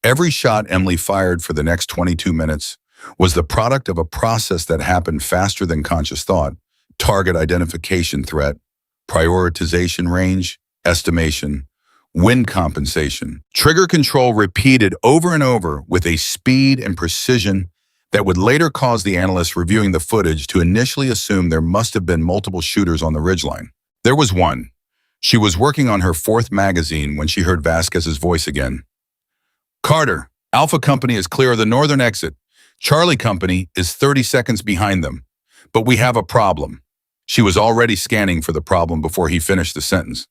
Speaker 1: Every shot Emily fired for the next 22 minutes was the product of a process that happened faster than conscious thought: target identification, threat, prioritization, range, estimation, wind compensation, trigger control, repeated over and over with a speed and precision that would later cause the analyst reviewing the footage to initially assume there must have been multiple shooters on the ridgeline. There was one. She was working on her 4th magazine when she heard Vasquez's voice again. Carter, Alpha Company is clear of the northern exit. Charlie Company is 30 seconds behind them. But we have a problem. She was already scanning for the problem before he finished the sentence.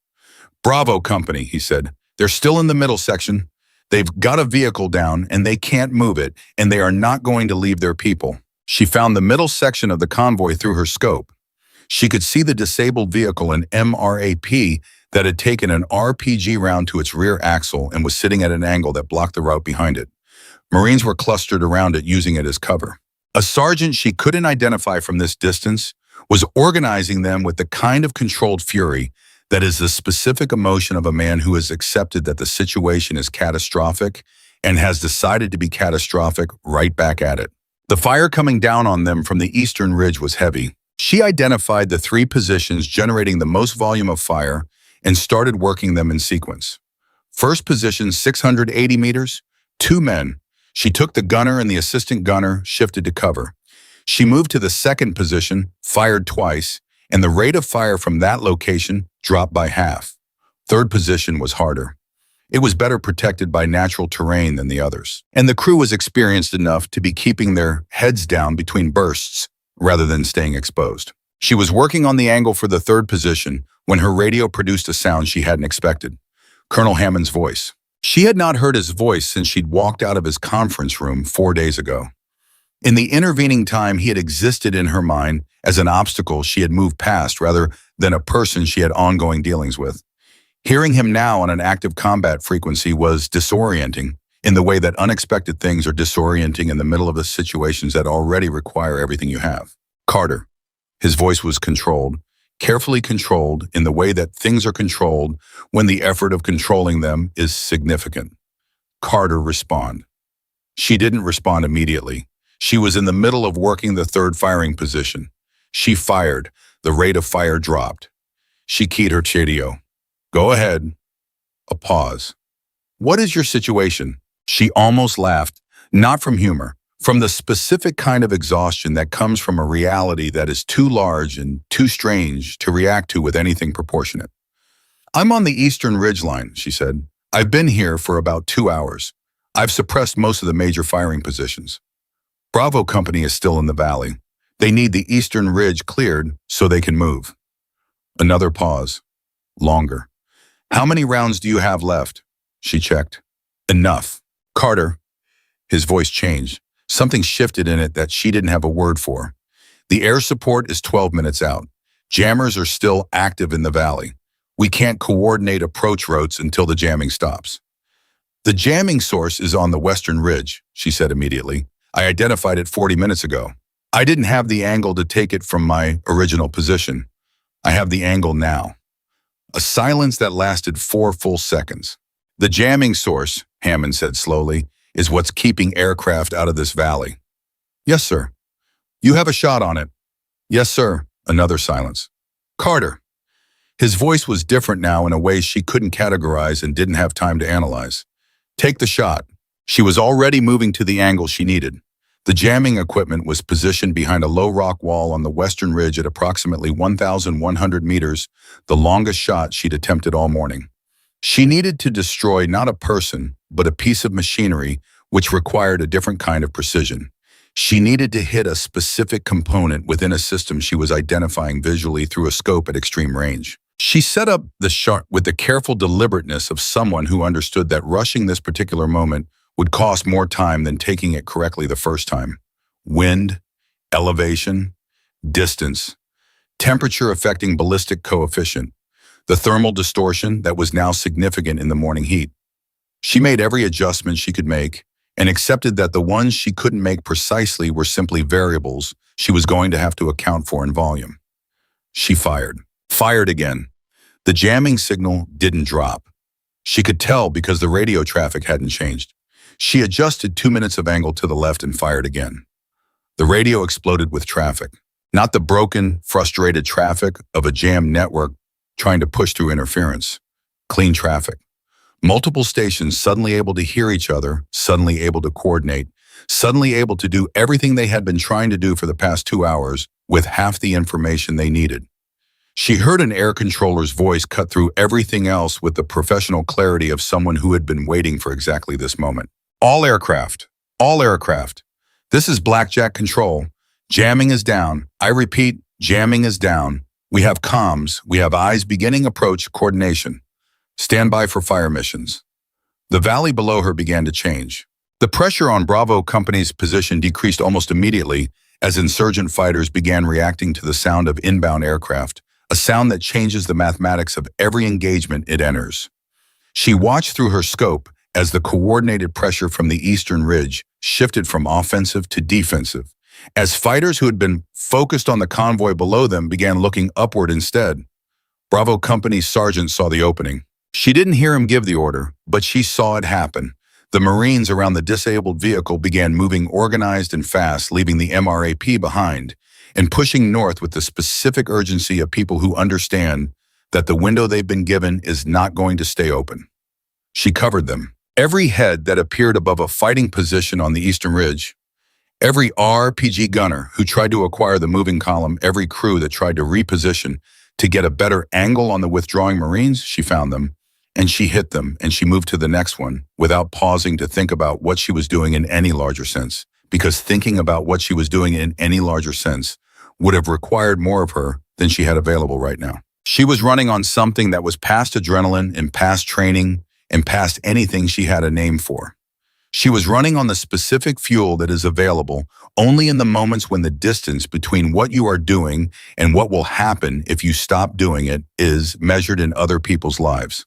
Speaker 1: Bravo Company, he said. They're still in the middle section. They've got a vehicle down and they can't move it, and they are not going to leave their people. She found the middle section of the convoy through her scope. She could see the disabled vehicle, an MRAP, that had taken an RPG round to its rear axle and was sitting at an angle that blocked the route behind it. Marines were clustered around it, using it as cover. A sergeant she couldn't identify from this distance was organizing them with the kind of controlled fury that is the specific emotion of a man who has accepted that the situation is catastrophic and has decided to be catastrophic right back at it. The fire coming down on them from the eastern ridge was heavy. She identified the 3 positions generating the most volume of fire and started working them in sequence. First position, 680 meters, two men. She took the gunner and the assistant gunner shifted to cover. She moved to the second position, fired twice, and the rate of fire from that location dropped by half. Third position was harder. It was better protected by natural terrain than the others. And the crew was experienced enough to be keeping their heads down between bursts rather than staying exposed. She was working on the angle for the third position when her radio produced a sound she hadn't expected. Colonel Hammond's voice. She had not heard his voice since she'd walked out of his conference room 4 days ago. In the intervening time, he had existed in her mind as an obstacle she had moved past rather than a person she had ongoing dealings with. Hearing him now on an active combat frequency was disorienting in the way that unexpected things are disorienting in the middle of the situations that already require everything you have. Carter. His voice was controlled, carefully controlled in the way that things are controlled when the effort of controlling them is significant. Carter, respond. She didn't respond immediately. She was in the middle of working the third firing position. She fired. The rate of fire dropped. She keyed her radio. Go ahead. A pause. What is your situation? She almost laughed, not from humor, from the specific kind of exhaustion that comes from a reality that is too large and too strange to react to with anything proportionate. I'm on the Eastern Ridgeline, she said. I've been here for about 2 hours. I've suppressed most of the major firing positions. Bravo Company is still in the valley. They need the Eastern Ridge cleared so they can move. Another pause. Longer. How many rounds do you have left? She checked. Enough. Carter. His voice changed. Something shifted in it that she didn't have a word for. The air support is 12 minutes out. Jammers are still active in the valley. We can't coordinate approach routes until the jamming stops. The jamming source is on the Western Ridge, she said immediately. I identified it 40 minutes ago. I didn't have the angle to take it from my original position. I have the angle now. A silence that lasted 4 full seconds. The jamming source, Hammond said slowly, is what's keeping aircraft out of this valley. Yes, sir. You have a shot on it. Yes, sir. Another silence. Carter. His voice was different now in a way she couldn't categorize and didn't have time to analyze. Take the shot. She was already moving to the angle she needed. The jamming equipment was positioned behind a low rock wall on the western ridge at approximately 1,100 meters, the longest shot she'd attempted all morning. She needed to destroy not a person, but a piece of machinery which required a different kind of precision. She needed to hit a specific component within a system she was identifying visually through a scope at extreme range. She set up the shot with the careful deliberateness of someone who understood that rushing this particular moment would cost more time than taking it correctly the first time. Wind, elevation, distance, temperature affecting ballistic coefficient, the thermal distortion that was now significant in the morning heat. She made every adjustment she could make and accepted that the ones she couldn't make precisely were simply variables she was going to have to account for in volume. She fired. Fired again. The jamming signal didn't drop. She could tell because the radio traffic hadn't changed. She adjusted 2 minutes of angle to the left and fired again. The radio exploded with traffic. Not the broken, frustrated traffic of a jammed network trying to push through interference. Clean traffic. Multiple stations suddenly able to hear each other, suddenly able to coordinate, suddenly able to do everything they had been trying to do for the past 2 hours with half the information they needed. She heard an air controller's voice cut through everything else with the professional clarity of someone who had been waiting for exactly this moment. All aircraft. This is Blackjack Control. Jamming is down. I repeat, jamming is down. We have comms. We have eyes beginning approach coordination. Stand by for fire missions. The valley below her began to change. The pressure on Bravo Company's position decreased almost immediately as insurgent fighters began reacting to the sound of inbound aircraft, a sound that changes the mathematics of every engagement it enters. She watched through her scope as the coordinated pressure from the Eastern Ridge shifted from offensive to defensive, as fighters who had been focused on the convoy below them began looking upward instead. Bravo Company's sergeant saw the opening. She didn't hear him give the order, but she saw it happen. The Marines around the disabled vehicle began moving organized and fast, leaving the MRAP behind, and pushing north with the specific urgency of people who understand that the window they've been given is not going to stay open. She covered them. Every head that appeared above a fighting position on the eastern ridge, every RPG gunner who tried to acquire the moving column, every crew that tried to reposition to get a better angle on the withdrawing Marines, she found them, and she hit them, and she moved to the next one without pausing to think about what she was doing in any larger sense, because thinking about what she was doing in any larger sense would have required more of her than she had available right now. She was running on something that was past adrenaline and past training and past anything she had a name for. She was running on the specific fuel that is available only in the moments when the distance between what you are doing and what will happen if you stop doing it is measured in other people's lives.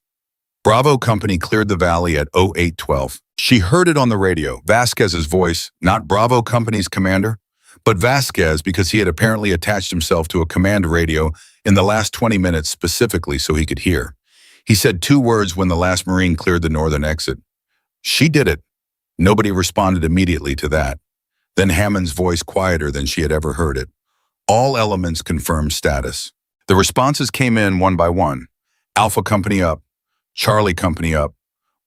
Speaker 1: Bravo Company cleared the valley at 0812. She heard it on the radio, Vasquez's voice, not Bravo Company's commander, but Vasquez, because he had apparently attached himself to a command radio in the last 20 minutes specifically so he could hear. He said 2 words when the last Marine cleared the northern exit. She did it. Nobody responded immediately to that. Then Hammond's voice, quieter than she had ever heard it. All elements confirmed status. The responses came in one by one. Alpha Company up. Charlie Company up.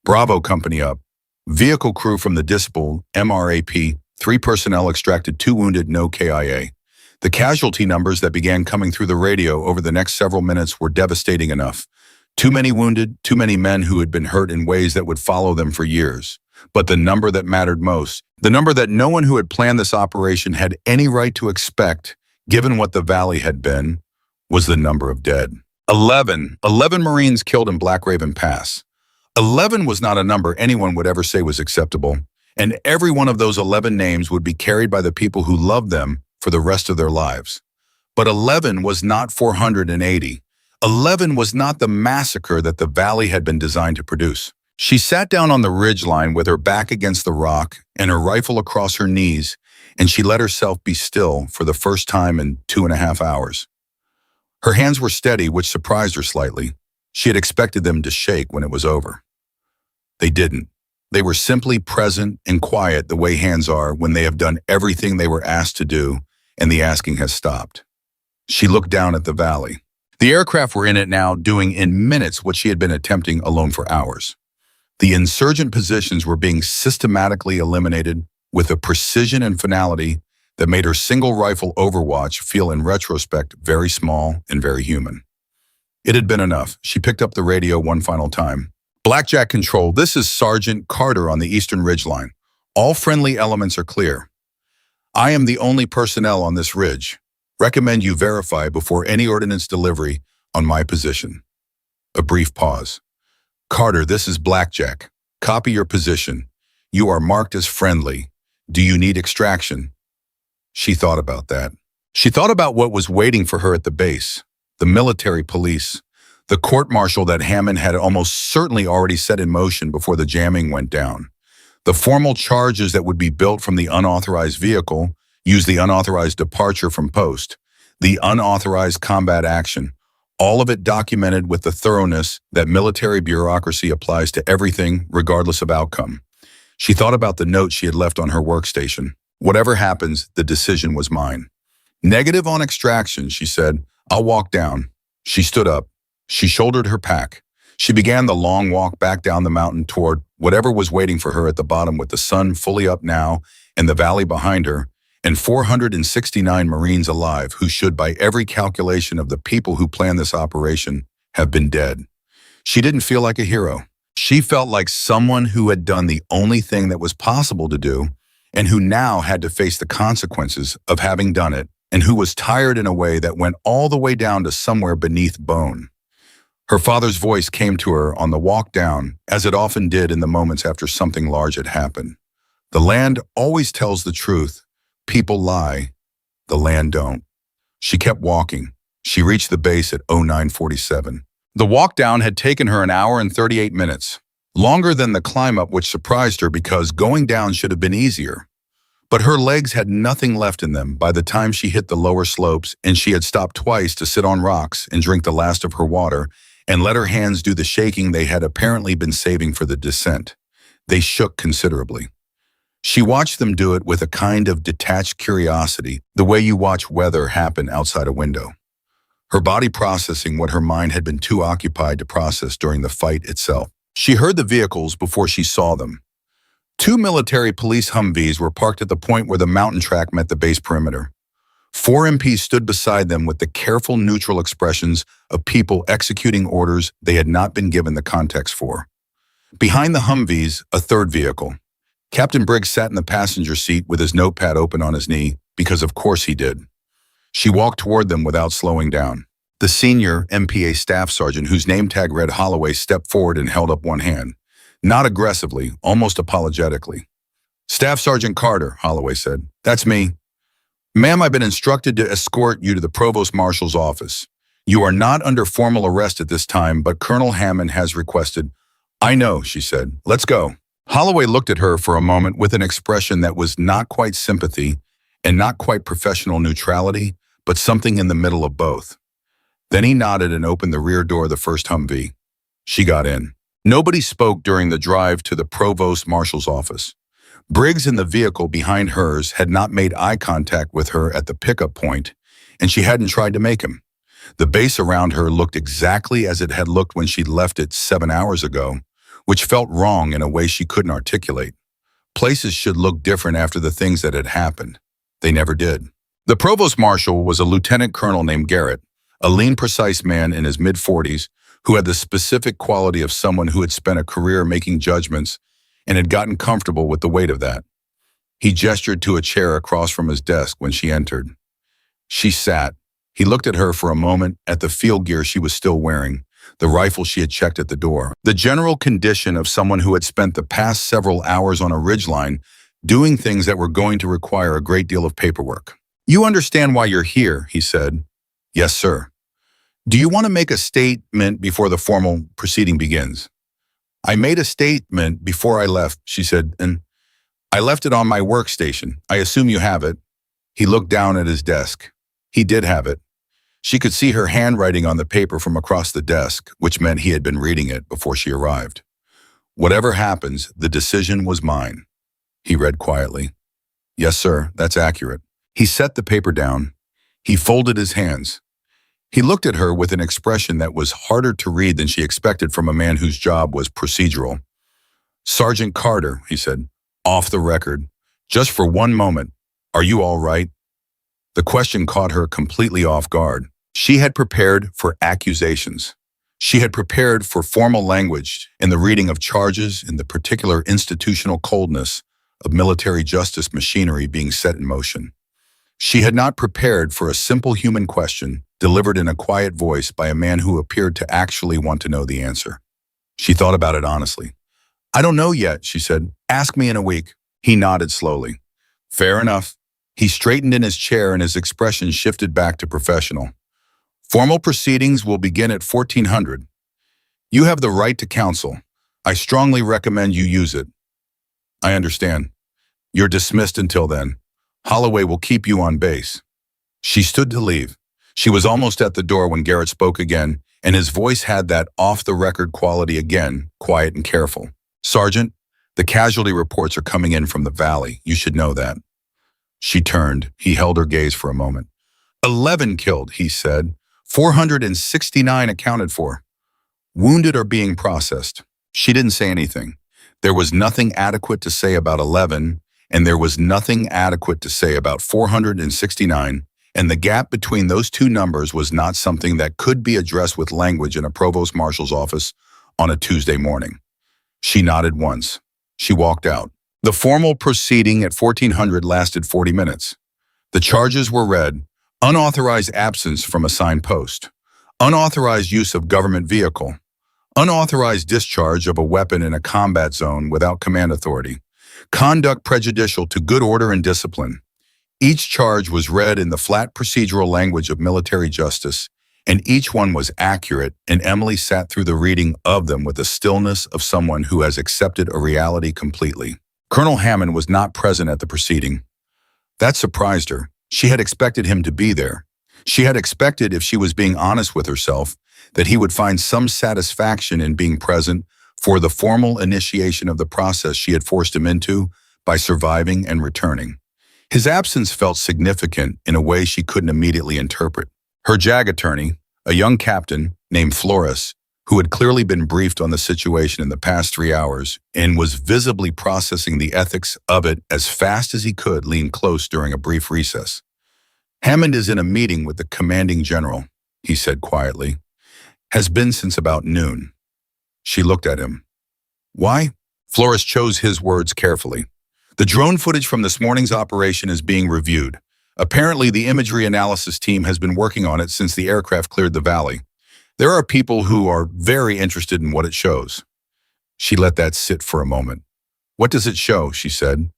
Speaker 1: Bravo Company up. Vehicle crew from the Disciple, MRAP. 3 personnel extracted, 2 wounded, no KIA. The casualty numbers that began coming through the radio over the next several minutes were devastating enough. Too many wounded, too many men who had been hurt in ways that would follow them for years. But the number that mattered most, the number that no one who had planned this operation had any right to expect, given what the valley had been, was the number of dead. 11 Marines killed in Black Raven Pass. 11 was not a number anyone would ever say was acceptable, and every one of those 11 names would be carried by the people who loved them for the rest of their lives. But 11 was not 480. 11 was not the massacre that the valley had been designed to produce. She sat down on the ridgeline with her back against the rock and her rifle across her knees, and she let herself be still for the first time in 2.5 hours. Her hands were steady, which surprised her slightly. She had expected them to shake when it was over. They didn't. They were simply present and quiet the way hands are when they have done everything they were asked to do and the asking has stopped. She looked down at the valley. The aircraft were in it now, doing in minutes what she had been attempting alone for hours. The insurgent positions were being systematically eliminated with a precision and finality that made her single rifle overwatch feel in retrospect very small and very human. It had been enough. She picked up the radio one final time. Blackjack Control, this is Sergeant Carter on the Eastern Ridgeline. All friendly elements are clear. I am the only personnel on this ridge. Recommend you verify before any ordnance delivery on my position. A brief pause. Carter, this is Blackjack. Copy your position. You are marked as friendly. Do you need extraction? She thought about that. She thought about what was waiting for her at the base, the military police, the court-martial that Hammond had almost certainly already set in motion before the jamming went down, the formal charges that would be built from the unauthorized vehicle, use the unauthorized departure from post, the unauthorized combat action, all of it documented with the thoroughness that military bureaucracy applies to everything, regardless of outcome. She thought about the note she had left on her workstation. Whatever happens, the decision was mine. Negative on extraction, she said. I'll walk down. She stood up. She shouldered her pack. She began the long walk back down the mountain toward whatever was waiting for her at the bottom, with the sun fully up now and the valley behind her, and 469 Marines alive who should, by every calculation of the people who planned this operation, have been dead. She didn't feel like a hero. She felt like someone who had done the only thing that was possible to do and who now had to face the consequences of having done it, and who was tired in a way that went all the way down to somewhere beneath bone. Her father's voice came to her on the walk down, as it often did in the moments after something large had happened. The land always tells the truth. People lie. The land don't. She kept walking. She reached the base at 0947. The walk down had taken her 1 hour and 38 minutes, longer than the climb up, which surprised her because going down should have been easier. But her legs had nothing left in them by the time she hit the lower slopes, and she had stopped twice to sit on rocks and drink the last of her water and let her hands do the shaking they had apparently been saving for the descent. They shook considerably. She watched them do it with a kind of detached curiosity, the way you watch weather happen outside a window. Her body processing what her mind had been too occupied to process during the fight itself. She heard the vehicles before she saw them. Two military police Humvees were parked at the point where the mountain track met the base perimeter. Four MPs stood beside them with the careful, neutral expressions of people executing orders they had not been given the context for. Behind the Humvees, a third vehicle. Captain Briggs sat in the passenger seat with his notepad open on his knee, because of course he did. She walked toward them without slowing down. The senior MPA staff sergeant, whose name tag read Holloway, stepped forward and held up one hand. Not aggressively, almost apologetically. "Staff Sergeant Carter," Holloway said. "That's me. Ma'am, I've been instructed to escort you to the Provost Marshal's office. You are not under formal arrest at this time, but Colonel Hammond has requested—" "I know," she said. "Let's go." Holloway looked at her for a moment with an expression that was not quite sympathy and not quite professional neutrality, but something in the middle of both. Then he nodded and opened the rear door of the first Humvee. She got in. Nobody spoke during the drive to the Provost Marshal's office. Briggs in the vehicle behind hers had not made eye contact with her at the pickup point, and she hadn't tried to make him. The base around her looked exactly as it had looked when she'd left it 7 hours ago, which felt wrong in a way she couldn't articulate. Places should look different after the things that had happened. They never did. The Provost Marshal was a lieutenant colonel named Garrett, a lean, precise man in his mid-40s who had the specific quality of someone who had spent a career making judgments and had gotten comfortable with the weight of that. He gestured to a chair across from his desk when she entered. She sat. He looked at her for a moment, at the field gear she was still wearing, the rifle she had checked at the door, the general condition of someone who had spent the past several hours on a ridgeline doing things that were going to require a great deal of paperwork. "You understand why you're here," he said. "Yes, sir." "Do you want to make a statement before the formal proceeding begins?" "I made a statement before I left," she said, "and I left it on my workstation. I assume you have it." He looked down at his desk. He did have it. She could see her handwriting on the paper from across the desk, which meant he had been reading it before she arrived. "Whatever happens, the decision was mine," he read quietly. "Yes, sir, that's accurate." He set the paper down. He folded his hands. He looked at her with an expression that was harder to read than she expected from a man whose job was procedural. "Sergeant Carter," he said, "off the record, just for one moment, are you all right?" The question caught her completely off guard. She had prepared for accusations. She had prepared for formal language in the reading of charges in the particular institutional coldness of military justice machinery being set in motion. She had not prepared for a simple human question delivered in a quiet voice by a man who appeared to actually want to know the answer. She thought about it honestly. "I don't know yet," she said. "Ask me in a week." He nodded slowly. "Fair enough." He straightened in his chair and his expression shifted back to professional. "Formal proceedings will begin at 1400. You have the right to counsel. I strongly recommend you use it." "I understand. You're dismissed until then. Holloway will keep you on base." She stood to leave. She was almost at the door when Garrett spoke again, and his voice had that off-the-record quality again, quiet and careful. "Sergeant, the casualty reports are coming in from the valley. You should know that." She turned. He held her gaze for a moment. 11 killed, he said. 469 accounted for. Wounded are being processed." She didn't say anything. There was nothing adequate to say about 11, and there was nothing adequate to say about 469, and the gap between those two numbers was not something that could be addressed with language in a provost marshal's office on a Tuesday morning. She nodded once. She walked out. The formal proceeding at 1400 lasted 40 minutes. The charges were read: unauthorized absence from assigned post, unauthorized use of government vehicle, unauthorized discharge of a weapon in a combat zone without command authority, conduct prejudicial to good order and discipline. Each charge was read in the flat procedural language of military justice, and each one was accurate, and Emily sat through the reading of them with the stillness of someone who has accepted a reality completely. Colonel Hammond was not present at the proceeding. That surprised her. She had expected him to be there. She had expected, if she was being honest with herself, that he would find some satisfaction in being present for the formal initiation of the process she had forced him into by surviving and returning. His absence felt significant in a way she couldn't immediately interpret. Her JAG attorney, a young captain named Flores, who had clearly been briefed on the situation in the past 3 hours and was visibly processing the ethics of it as fast as he could, leaned close during a brief recess. "Hammond is in a meeting with the commanding general," he said quietly. "Has been since about noon." She looked at him. "Why?" Flores chose his words carefully. "The drone footage from this morning's operation is being reviewed. Apparently, the imagery analysis team has been working on it since the aircraft cleared the valley. There are people who are very interested in what it shows." She let that sit for a moment. "What does it show?" she said.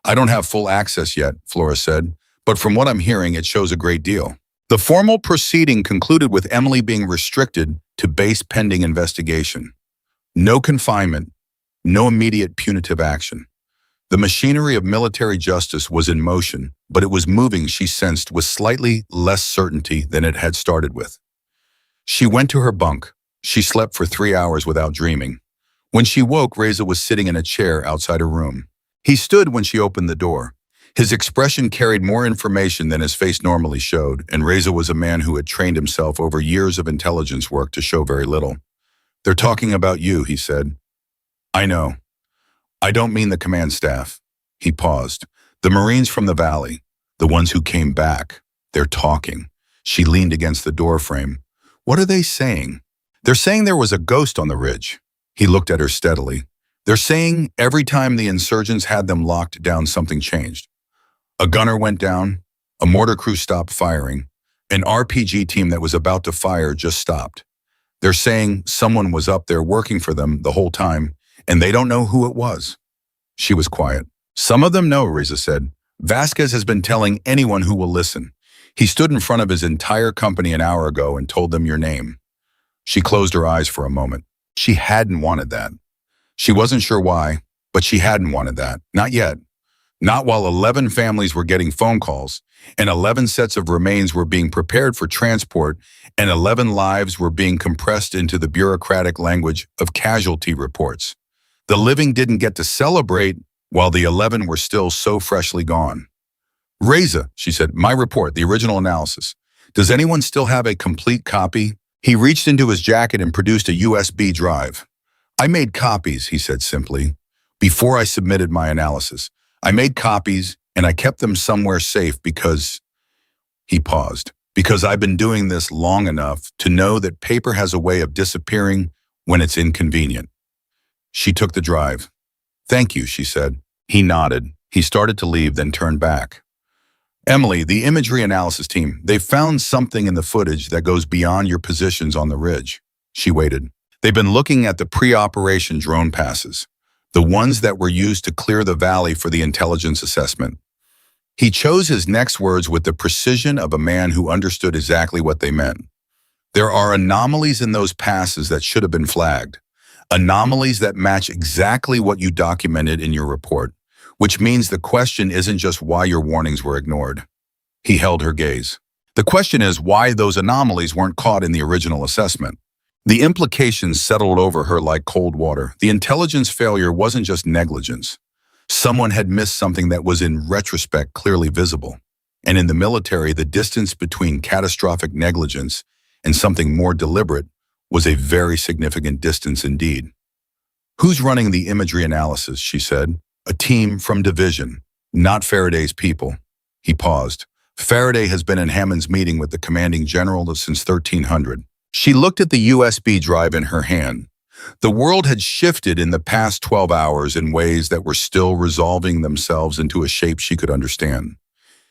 Speaker 1: "I don't have full access yet," Flores said, "but from what I'm hearing, it shows a great deal." The formal proceeding concluded with Emily being restricted to base pending investigation. No confinement, no immediate punitive action. The machinery of military justice was in motion, but it was moving, she sensed, with slightly less certainty than it had started with. She went to her bunk. She slept for 3 hours without dreaming. When she woke, Reza was sitting in a chair outside her room. He stood when she opened the door. His expression carried more information than his face normally showed, and Reza was a man who had trained himself over years of intelligence work to show very little. "They're talking about you," he said. "I know. I don't mean the command staff." He paused. "The Marines from the valley, the ones who came back. They're talking." She leaned against the doorframe. "What are they saying?" "They're saying there was a ghost on the ridge." He looked at her steadily. "They're saying every time the insurgents had them locked down, something changed. A gunner went down, a mortar crew stopped firing, an RPG team that was about to fire just stopped. They're saying someone was up there working for them the whole time, and they don't know who it was." She was quiet. "Some of them know," Reza said. "Vasquez has been telling anyone who will listen. He stood in front of his entire company an hour ago and told them your name." She closed her eyes for a moment. She hadn't wanted that. She wasn't sure why, but she hadn't wanted that. Not yet. Not while 11 families were getting phone calls, and 11 sets of remains were being prepared for transport, and 11 lives were being compressed into the bureaucratic language of casualty reports. The living didn't get to celebrate while the 11 were still so freshly gone. "Reza," she said, "my report, the original analysis. Does anyone still have a complete copy?" He reached into his jacket and produced a USB drive. "I made copies," he said simply, "before I submitted my analysis. I made copies, and I kept them somewhere safe because—" He paused. "Because I've been doing this long enough to know that paper has a way of disappearing when it's inconvenient." She took the drive. "Thank you," she said. He nodded. He started to leave, then turned back. "Emily, the imagery analysis team, they found something in the footage that goes beyond your positions on the ridge." She waited. "They've been looking at the pre-operation drone passes, the ones that were used to clear the valley for the intelligence assessment." He chose his next words with the precision of a man who understood exactly what they meant. "There are anomalies in those passes that should have been flagged. Anomalies that match exactly what you documented in your report. Which means the question isn't just why your warnings were ignored." He held her gaze. "The question is why those anomalies weren't caught in the original assessment." The implications settled over her like cold water. The intelligence failure wasn't just negligence. Someone had missed something that was in retrospect clearly visible. And in the military, the distance between catastrophic negligence and something more deliberate was a very significant distance indeed. "Who's running the imagery analysis?" she said. "A team from division, not Faraday's people." He paused. "Faraday has been in Hammond's meeting with the commanding general since 1300. She looked at the USB drive in her hand. The world had shifted in the past 12 hours in ways that were still resolving themselves into a shape she could understand.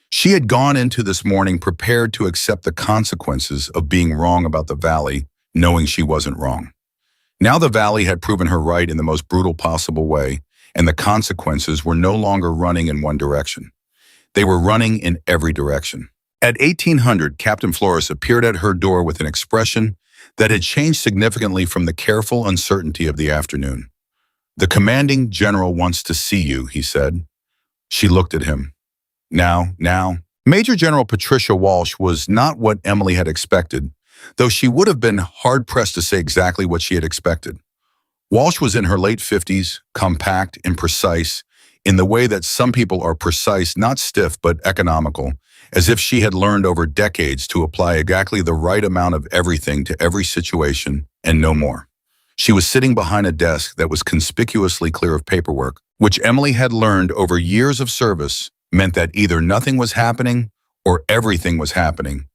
Speaker 1: She had gone into this morning prepared to accept the consequences of being wrong about the valley, knowing she wasn't wrong. Now the valley had proven her right in the most brutal possible way, and the consequences were no longer running in one direction. They were running in every direction. At 1800, Captain Flores appeared at her door with an expression that had changed significantly from the careful uncertainty of the afternoon. "The commanding general wants to see you," he said. She looked at him. Now. Major General Patricia Walsh was not what Emily had expected, though she would have been hard-pressed to say exactly what she had expected. Walsh was in her late 50s, compact and precise, in the way that some people are precise, not stiff, but economical, as if she had learned over decades to apply exactly the right amount of everything to every situation and no more. She was sitting behind a desk that was conspicuously clear of paperwork, which Emily had learned over years of service meant that either nothing was happening or everything was happening,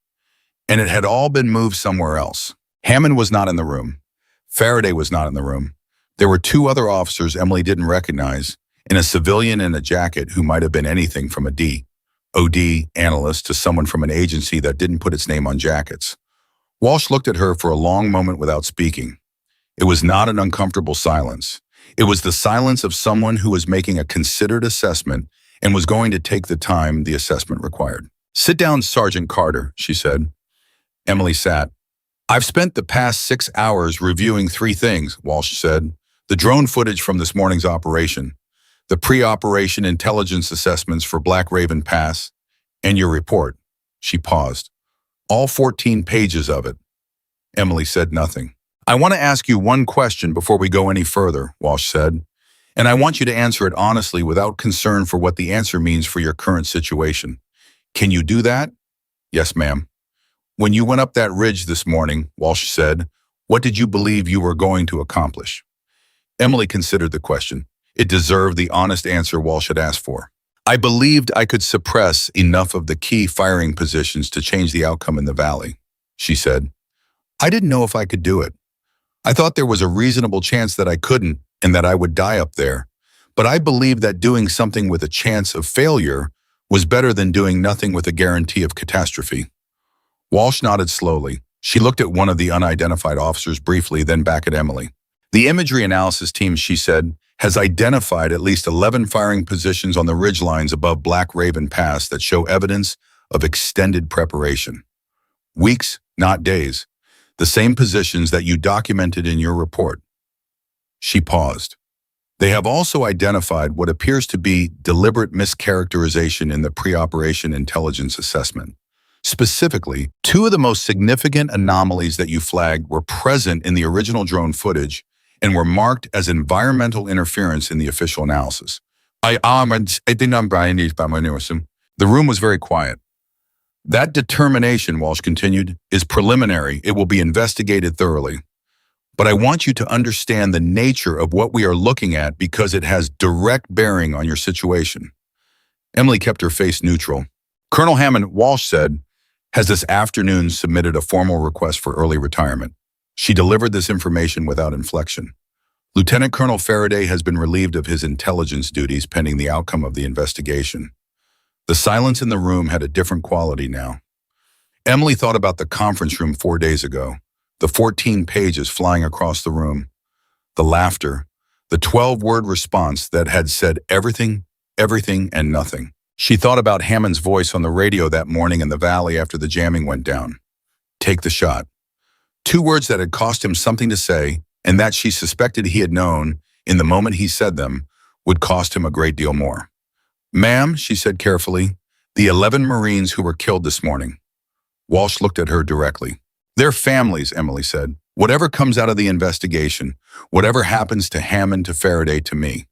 Speaker 1: and it had all been moved somewhere else. Hammond was not in the room. Faraday was not in the room. There were two other officers Emily didn't recognize, and a civilian in a jacket who might have been anything from a OD analyst to someone from an agency that didn't put its name on jackets. Walsh looked at her for a long moment without speaking. It was not an uncomfortable silence. It was the silence of someone who was making a considered assessment and was going to take the time the assessment required. "Sit down, Sergeant Carter," she said. Emily sat. "I've spent the past 6 hours reviewing 3 things," Walsh said. "The drone footage from this morning's operation, the pre-operation intelligence assessments for Black Raven Pass, and your report." She paused. "All 14 pages of it." Emily said nothing. "I want to ask you one question before we go any further," Walsh said, "and I want you to answer it honestly without concern for what the answer means for your current situation. Can you do that?" "Yes, ma'am." "When you went up that ridge this morning," Walsh said, "what did you believe you were going to accomplish?" Emily considered the question. It deserved the honest answer Walsh had asked for. "I believed I could suppress enough of the key firing positions to change the outcome in the valley," she said. "I didn't know if I could do it. I thought there was a reasonable chance that I couldn't and that I would die up there. But I believed that doing something with a chance of failure was better than doing nothing with a guarantee of catastrophe." Walsh nodded slowly. She looked at one of the unidentified officers briefly, then back at Emily. "The imagery analysis team," she said, "has identified at least 11 firing positions on the ridgelines above Black Raven Pass that show evidence of extended preparation. Weeks, not days. The same positions that you documented in your report." She paused. "They have also identified what appears to be deliberate mischaracterization in the pre-operation intelligence assessment. Specifically, 2 of the most significant anomalies that you flagged were present in the original drone footage and were marked as environmental interference in the official analysis." The room was very quiet. "That determination," Walsh continued, "is preliminary. It will be investigated thoroughly. But I want you to understand the nature of what we are looking at because it has direct bearing on your situation." Emily kept her face neutral. "Colonel Hammond," Walsh said, "has this afternoon submitted a formal request for early retirement." She delivered this information without inflection. "Lieutenant Colonel Faraday has been relieved of his intelligence duties pending the outcome of the investigation." The silence in the room had a different quality now. Emily thought about the conference room 4 days ago, the 14 pages flying across the room, the laughter, the 12-word response that had said everything, everything, and nothing. She thought about Hammond's voice on the radio that morning in the valley after the jamming went down. "Take the shot." 2 words that had cost him something to say, and that she suspected he had known, in the moment he said them, would cost him a great deal more. "Ma'am," she said carefully, "the 11 Marines who were killed this morning." Walsh looked at her directly. "Their families," Emily said. "Whatever comes out of the investigation, whatever happens to Hammond, to Faraday, to me,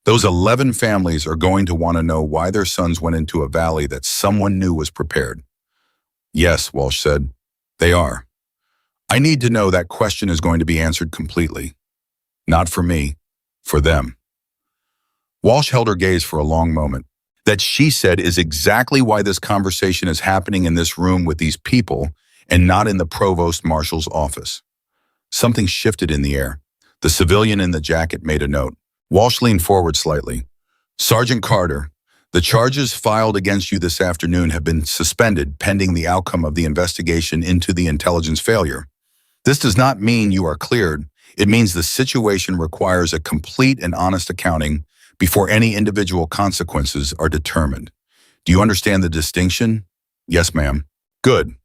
Speaker 1: those 11 families are going to want to know why their sons went into a valley that someone knew was prepared." "Yes," Walsh said, "they are. I need to know that question is going to be answered completely. Not for me, for them." Walsh held her gaze for a long moment. "That," she said, "is exactly why this conversation is happening in this room with these people and not in the provost marshal's office." Something shifted in the air. The civilian in the jacket made a note. Walsh leaned forward slightly. "Sergeant Carter, the charges filed against you this afternoon have been suspended pending the outcome of the investigation into the intelligence failure. This does not mean you are cleared. It means the situation requires a complete and honest accounting before any individual consequences are determined. Do you understand the distinction?" "Yes, ma'am." "Good."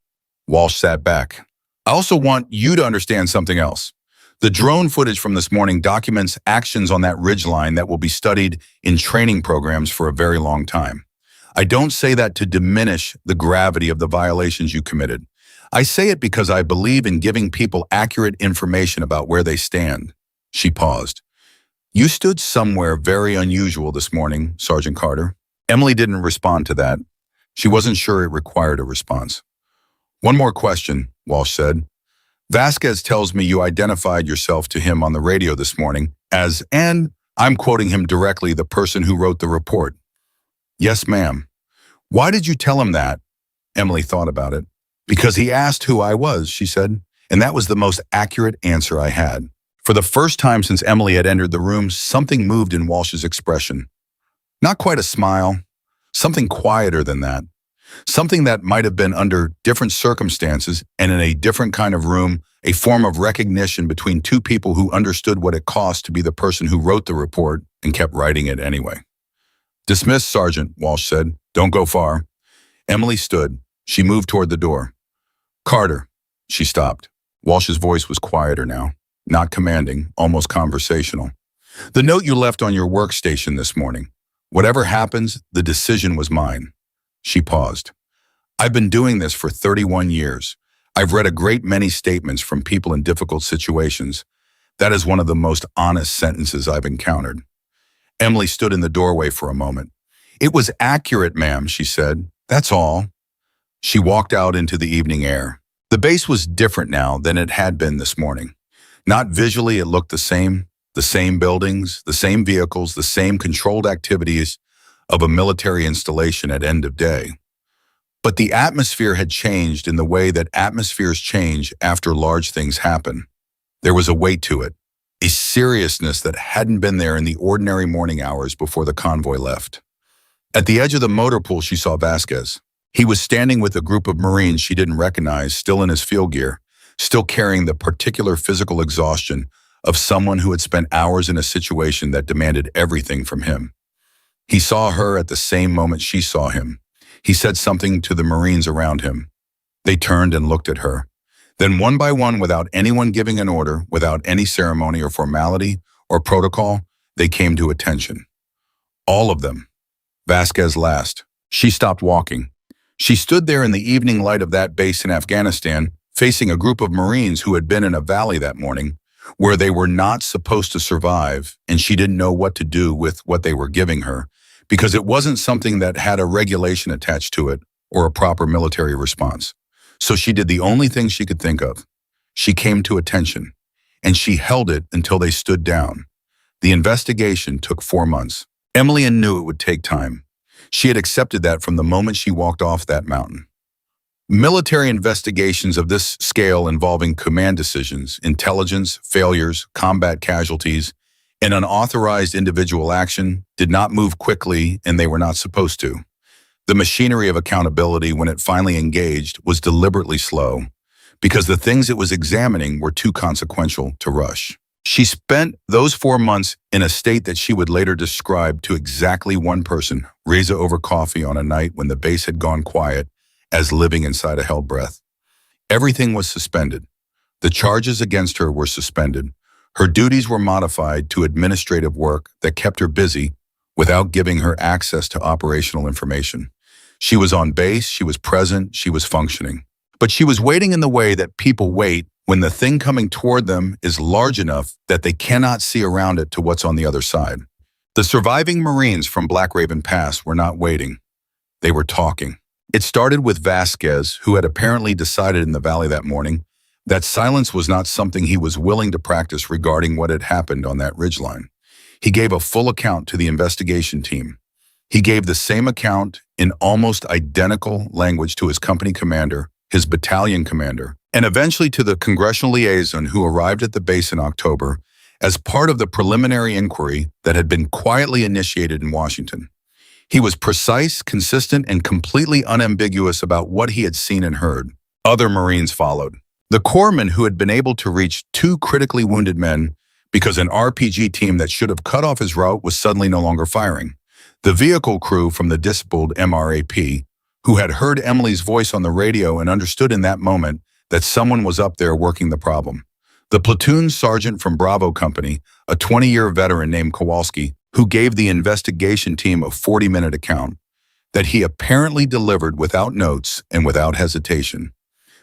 Speaker 1: Walsh sat back. "I also want you to understand something else. The drone footage from this morning documents actions on that ridgeline that will be studied in training programs for a very long time. I don't say that to diminish the gravity of the violations you committed. I say it because I believe in giving people accurate information about where they stand." She paused. "You stood somewhere very unusual this morning, Sergeant Carter." Emily didn't respond to that. She wasn't sure it required a response. "One more question," Walsh said. Vasquez tells me you identified yourself to him on the radio this morning as, and I'm quoting him directly, the person who wrote the report. Yes, ma'am. Why did you tell him that? Emily thought about it. Because he asked who I was, she said, and that was the most accurate answer I had. For the first time since Emily had entered the room, something moved in Walsh's expression. Not quite a smile, something quieter than that. Something that might have been under different circumstances and in a different kind of room, a form of recognition between two people who understood what it cost to be the person who wrote the report and kept writing it anyway. Dismissed, Sergeant, Walsh said. Don't go far. Emily stood. She moved toward the door. Carter. She stopped. Walsh's voice was quieter now, not commanding, almost conversational. The note you left on your workstation this morning. Whatever happens, the decision was mine. She paused. I've been doing this for 31 years. I've read a great many statements from people in difficult situations. That is one of the most honest sentences I've encountered. Emily stood in the doorway for a moment. It was accurate, ma'am, she said. That's all. She walked out into the evening air. The base was different now than it had been this morning. Not visually, it looked the same buildings, the same vehicles, the same controlled activities of a military installation at end of day. But the atmosphere had changed in the way that atmospheres change after large things happen. There was a weight to it, a seriousness that hadn't been there in the ordinary morning hours before the convoy left. At the edge of the motor pool, she saw Vasquez. He was standing with a group of Marines she didn't recognize, still in his field gear, still carrying the particular physical exhaustion of someone who had spent hours in a situation that demanded everything from him. He saw her at the same moment she saw him. He said something to the Marines around him. They turned and looked at her. Then one by one, without anyone giving an order, without any ceremony or formality or protocol, they came to attention. All of them. Vasquez last. She stopped walking. She stood there in the evening light of that base in Afghanistan, facing a group of Marines who had been in a valley that morning, where they were not supposed to survive, and she didn't know what to do with what they were giving her, because it wasn't something that had a regulation attached to it or a proper military response. So she did the only thing she could think of. She came to attention, and she held it until they stood down. The investigation took 4 months. Emily knew it would take time. She had accepted that from the moment she walked off that mountain. Military investigations of this scale involving command decisions, intelligence, failures, combat casualties, and unauthorized individual action did not move quickly, and they were not supposed to. The machinery of accountability, when it finally engaged, was deliberately slow, because the things it was examining were too consequential to rush. She spent those 4 months in a state that she would later describe to exactly one person, Reza, over coffee on a night when the base had gone quiet, as living inside a hell breath. Everything was suspended. The charges against her were suspended. Her duties were modified to administrative work that kept her busy without giving her access to operational information. She was on base, she was present, she was functioning. But she was waiting in the way that people wait when the thing coming toward them is large enough that they cannot see around it to what's on the other side. The surviving Marines from Black Raven Pass were not waiting. They were talking. It started with Vasquez, who had apparently decided in the valley that morning that silence was not something he was willing to practice regarding what had happened on that ridgeline. He gave a full account to the investigation team. He gave the same account in almost identical language to his company commander, his battalion commander, and eventually to the congressional liaison who arrived at the base in October as part of the preliminary inquiry that had been quietly initiated in Washington. He was precise, consistent, and completely unambiguous about what he had seen and heard. Other Marines followed. The corpsman who had been able to reach 2 critically wounded men because an RPG team that should have cut off his route was suddenly no longer firing. The vehicle crew from the disabled MRAP, who had heard Emily's voice on the radio and understood in that moment that someone was up there working the problem. The platoon sergeant from Bravo Company, a 20-year veteran named Kowalski, who gave the investigation team a 40-minute account that he apparently delivered without notes and without hesitation.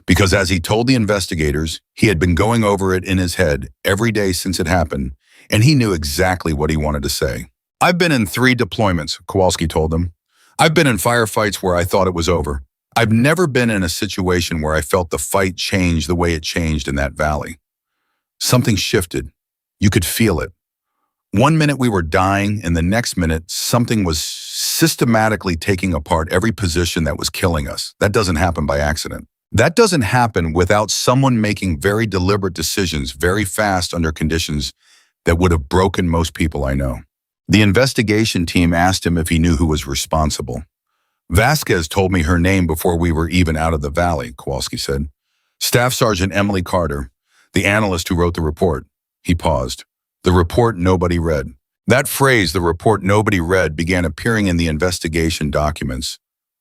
Speaker 1: Because as he told the investigators, he had been going over it in his head every day since it happened, and he knew exactly what he wanted to say. I've been in 3 deployments, Kowalski told them. I've been in firefights where I thought it was over. I've never been in a situation where I felt the fight change the way it changed in that valley. Something shifted. You could feel it. One minute we were dying, and the next minute something was systematically taking apart every position that was killing us. That doesn't happen by accident. That doesn't happen without someone making very deliberate decisions very fast under conditions that would have broken most people I know. The investigation team asked him if he knew who was responsible. Vasquez told me her name before we were even out of the valley, Kowalski said. Staff Sergeant Emily Carter, the analyst who wrote the report. He paused. The report nobody read. That phrase, the report nobody read, began appearing in the investigation documents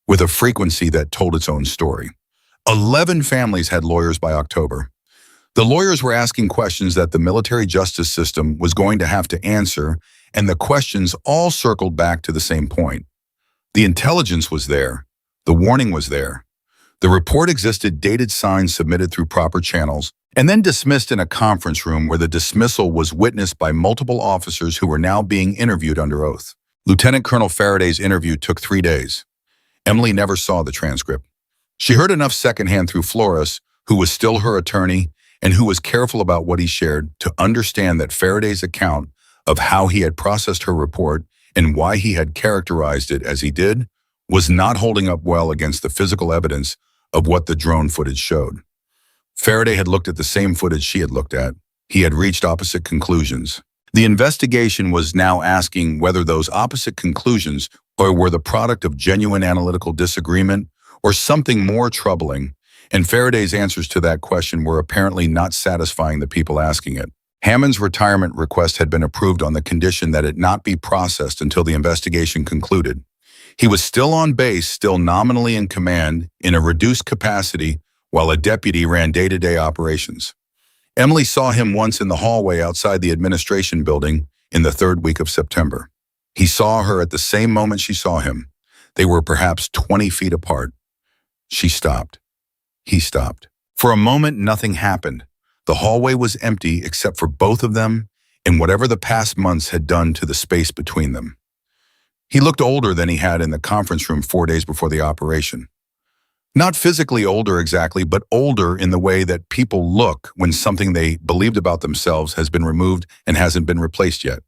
Speaker 1: with a frequency that told its own story. 11 families had lawyers by October. The lawyers were asking questions that the military justice system was going to have to answer, and the questions all circled back to the same point. The intelligence was there. The warning was there. The report existed, dated, signed, submitted through proper channels, and then dismissed in a conference room where the dismissal was witnessed by multiple officers who were now being interviewed under oath. Lieutenant Colonel Faraday's interview took 3 days. Emily never saw the transcript. She heard enough secondhand through Flores, who was still her attorney and who was careful about what he shared, to understand that Faraday's account of how he had processed her report and why he had characterized it as he did was not holding up well against the physical evidence of what the drone footage showed. Faraday had looked at the same footage she had looked at. He had reached opposite conclusions. The investigation was now asking whether those opposite conclusions were the product of genuine analytical disagreement or something more troubling, and Faraday's answers to that question were apparently not satisfying the people asking it. Hammond's retirement request had been approved on the condition that it not be processed until the investigation concluded. He was still on base, still nominally in command, in a reduced capacity, while a deputy ran day-to-day operations. Emily saw him once in the hallway outside the administration building in the 3rd week of September. He saw her at the same moment she saw him. They were perhaps 20 feet apart. She stopped. He stopped. For a moment, nothing happened. The hallway was empty except for both of them and whatever the past months had done to the space between them. He looked older than he had in the conference room 4 days before the operation. Not physically older exactly, but older in the way that people look when something they believed about themselves has been removed and hasn't been replaced yet.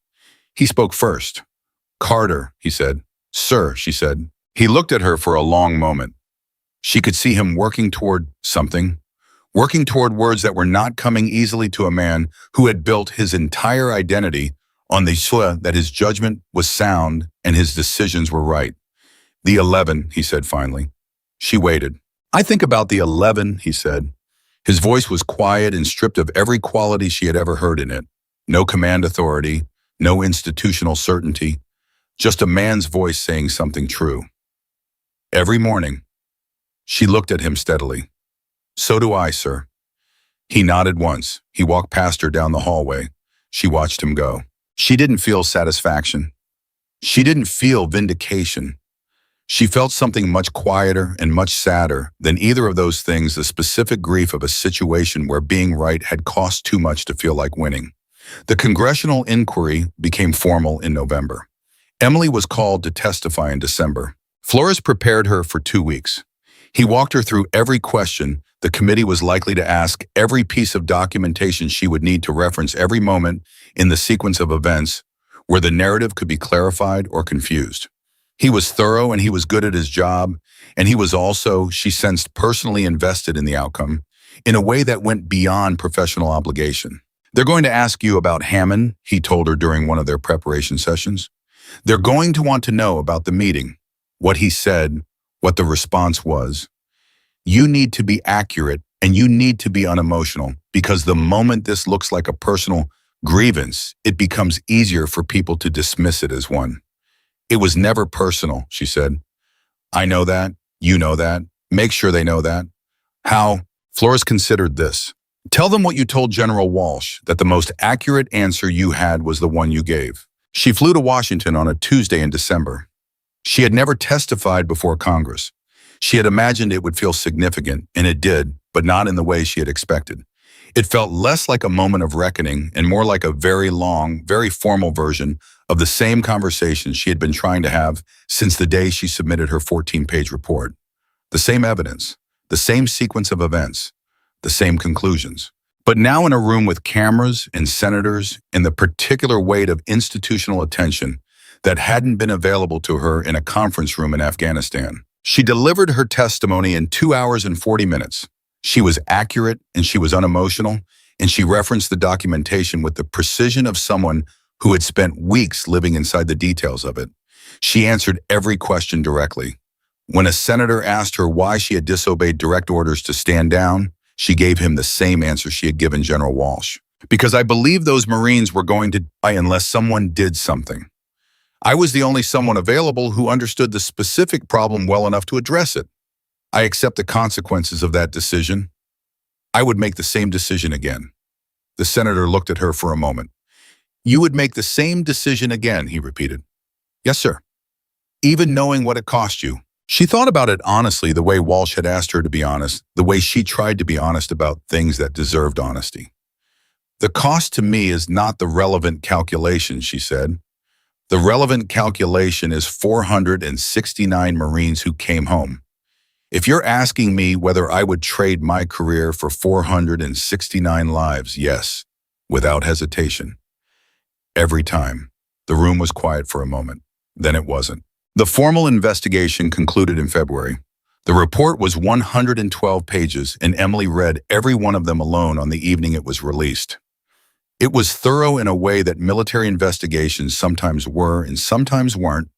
Speaker 1: He spoke first. "Carter," he said. "Sir," she said. He looked at her for a long moment. She could see him working toward something, working toward words that were not coming easily to a man who had built his entire identity on the idea that his judgment was sound and his decisions were right. "The 11, he said finally. She waited. "I think about the 11, he said. His voice was quiet and stripped of every quality she had ever heard in it. No command authority, no institutional certainty, just a man's voice saying something true. "Every morning." She looked at him steadily. "So do I, sir." He nodded once. He walked past her down the hallway. She watched him go. She didn't feel satisfaction. She didn't feel vindication. She felt something much quieter and much sadder than either of those things, the specific grief of a situation where being right had cost too much to feel like winning. The congressional inquiry became formal in November. Emily was called to testify in December. Flores prepared her for 2 weeks. He walked her through every question the committee was likely to ask, every piece of documentation she would need to reference every moment in the sequence of events where the narrative could be clarified or confused. He was thorough and he was good at his job, and he was also, she sensed, personally invested in the outcome in a way that went beyond professional obligation. "They're going to ask you about Hammond," he told her during one of their preparation sessions. "They're going to want to know about the meeting, what he said, what the response was. You need to be accurate and you need to be unemotional, because the moment this looks like a personal grievance, it becomes easier for people to dismiss it as one." "It was never personal," she said. "I know that. You know that. Make sure they know that." "How?" Flores considered this. "Tell them what you told General Walsh, that the most accurate answer you had was the one you gave." She flew to Washington on a Tuesday in December. She had never testified before Congress. She had imagined it would feel significant, and it did, but not in the way she had expected. It felt less like a moment of reckoning and more like a very long, very formal version of the same conversation she had been trying to have since the day she submitted her 14-page report. The same evidence, the same sequence of events, the same conclusions. But now in a room with cameras and senators and the particular weight of institutional attention that hadn't been available to her in a conference room in Afghanistan. She delivered her testimony in 2 hours and 40 minutes. She was accurate and she was unemotional, and she referenced the documentation with the precision of someone who had spent weeks living inside the details of it. She answered every question directly. When a senator asked her why she had disobeyed direct orders to stand down, she gave him the same answer she had given General Walsh. Because I believed those Marines were going to die unless someone did something. I was the only someone available who understood the specific problem well enough to address it. I accept the consequences of that decision. I would make the same decision again. The senator looked at her for a moment. You would make the same decision again, he repeated. Yes, sir. Even knowing what it cost you. She thought about it honestly, the way Walsh had asked her to be honest, the way she tried to be honest about things that deserved honesty. The cost to me is not the relevant calculation, she said. The relevant calculation is 469 Marines who came home. If you're asking me whether I would trade my career for 469 lives, yes, without hesitation. Every time. The room was quiet for a moment. Then it wasn't. The formal investigation concluded in February. The report was 112 pages, and Emily read every one of them alone on the evening it was released. It was thorough in a way that military investigations sometimes were and sometimes weren't,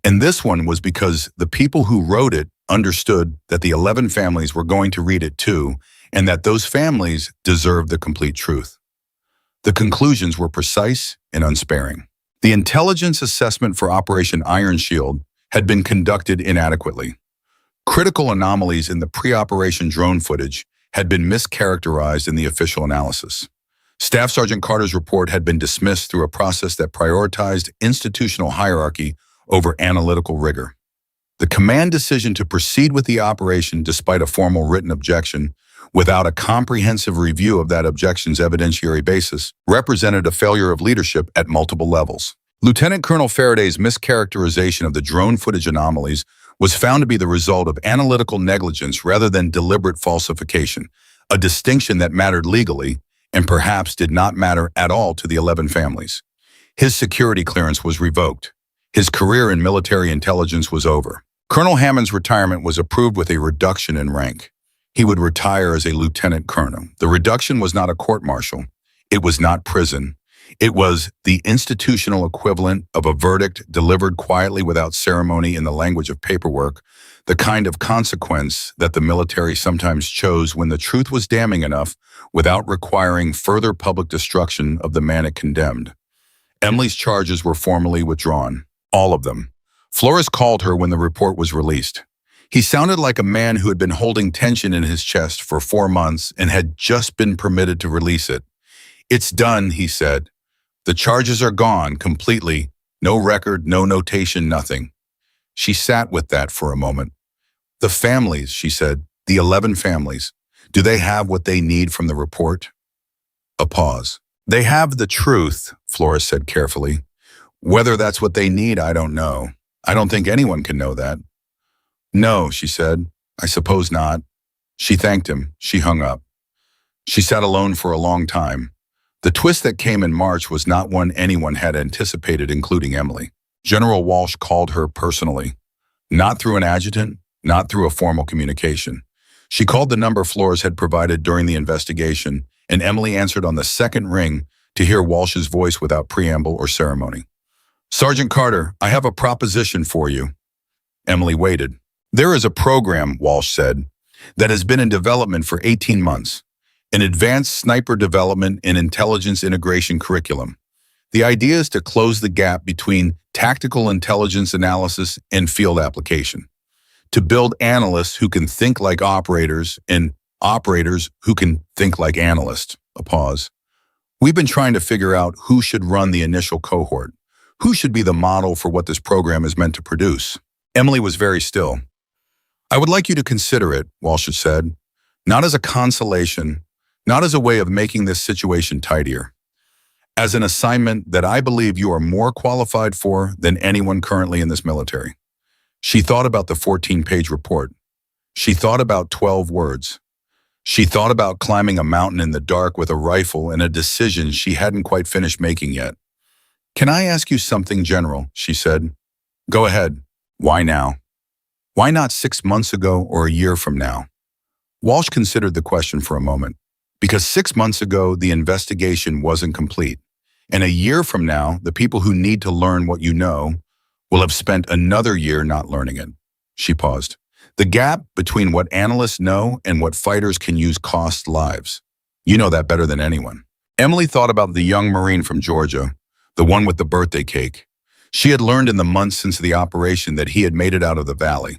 Speaker 1: and this one was because the people who wrote it understood that the 11 families were going to read it too, and that those families deserved the complete truth. The conclusions were precise and unsparing. The intelligence assessment for Operation Iron Shield had been conducted inadequately. Critical anomalies in the pre-operation drone footage had been mischaracterized in the official analysis. Staff Sergeant Carter's report had been dismissed through a process that prioritized institutional hierarchy over analytical rigor. The command decision to proceed with the operation despite a formal written objection, without a comprehensive review of that objection's evidentiary basis, represented a failure of leadership at multiple levels. Lieutenant Colonel Faraday's mischaracterization of the drone footage anomalies was found to be the result of analytical negligence rather than deliberate falsification, a distinction that mattered legally and perhaps did not matter at all to the 11 families. His security clearance was revoked. His career in military intelligence was over. Colonel Hammond's retirement was approved with a reduction in rank. He would retire as a lieutenant colonel. The reduction was not a court-martial. It was not prison. It was the institutional equivalent of a verdict delivered quietly without ceremony in the language of paperwork, the kind of consequence that the military sometimes chose when the truth was damning enough without requiring further public destruction of the man it condemned. Emily's charges were formally withdrawn. All of them. Flores called her when the report was released. He sounded like a man who had been holding tension in his chest for 4 months and had just been permitted to release it. It's done, he said. The charges are gone completely. No record, no notation, nothing. She sat with that for a moment. The families, she said, the 11 families, do they have what they need from the report? A pause. They have the truth, Flores said carefully. Whether that's what they need, I don't know. I don't think anyone can know that. No, she said. I suppose not. She thanked him. She hung up. She sat alone for a long time. The twist that came in March was not one anyone had anticipated, including Emily. General Walsh called her personally. Not through an adjutant, not through a formal communication. She called the number Flores had provided during the investigation, and Emily answered on the second ring to hear Walsh's voice without preamble or ceremony. Sergeant Carter, I have a proposition for you. Emily waited. There is a program, Walsh said, that has been in development for 18 months. An advanced sniper development and intelligence integration curriculum. The idea is to close the gap between tactical intelligence analysis and field application. To build analysts who can think like operators and operators who can think like analysts. A pause. We've been trying to figure out who should run the initial cohort. Who should be the model for what this program is meant to produce? Emily was very still. I would like you to consider it, Walsh said, not as a consolation, not as a way of making this situation tidier, as an assignment that I believe you are more qualified for than anyone currently in this military. She thought about the 14-page report. She thought about 12 words. She thought about climbing a mountain in the dark with a rifle and a decision she hadn't quite finished making yet. Can I ask you something general? She said. Go ahead. Why now? Why not 6 months ago or a year from now? Walsh considered the question for a moment. Because 6 months ago, the investigation wasn't complete. And a year from now, the people who need to learn what you know will have spent another year not learning it. She paused. The gap between what analysts know and what fighters can use costs lives. You know that better than anyone. Emily thought about the young Marine from Georgia, the one with the birthday cake. She had learned in the months since the operation that he had made it out of the valley.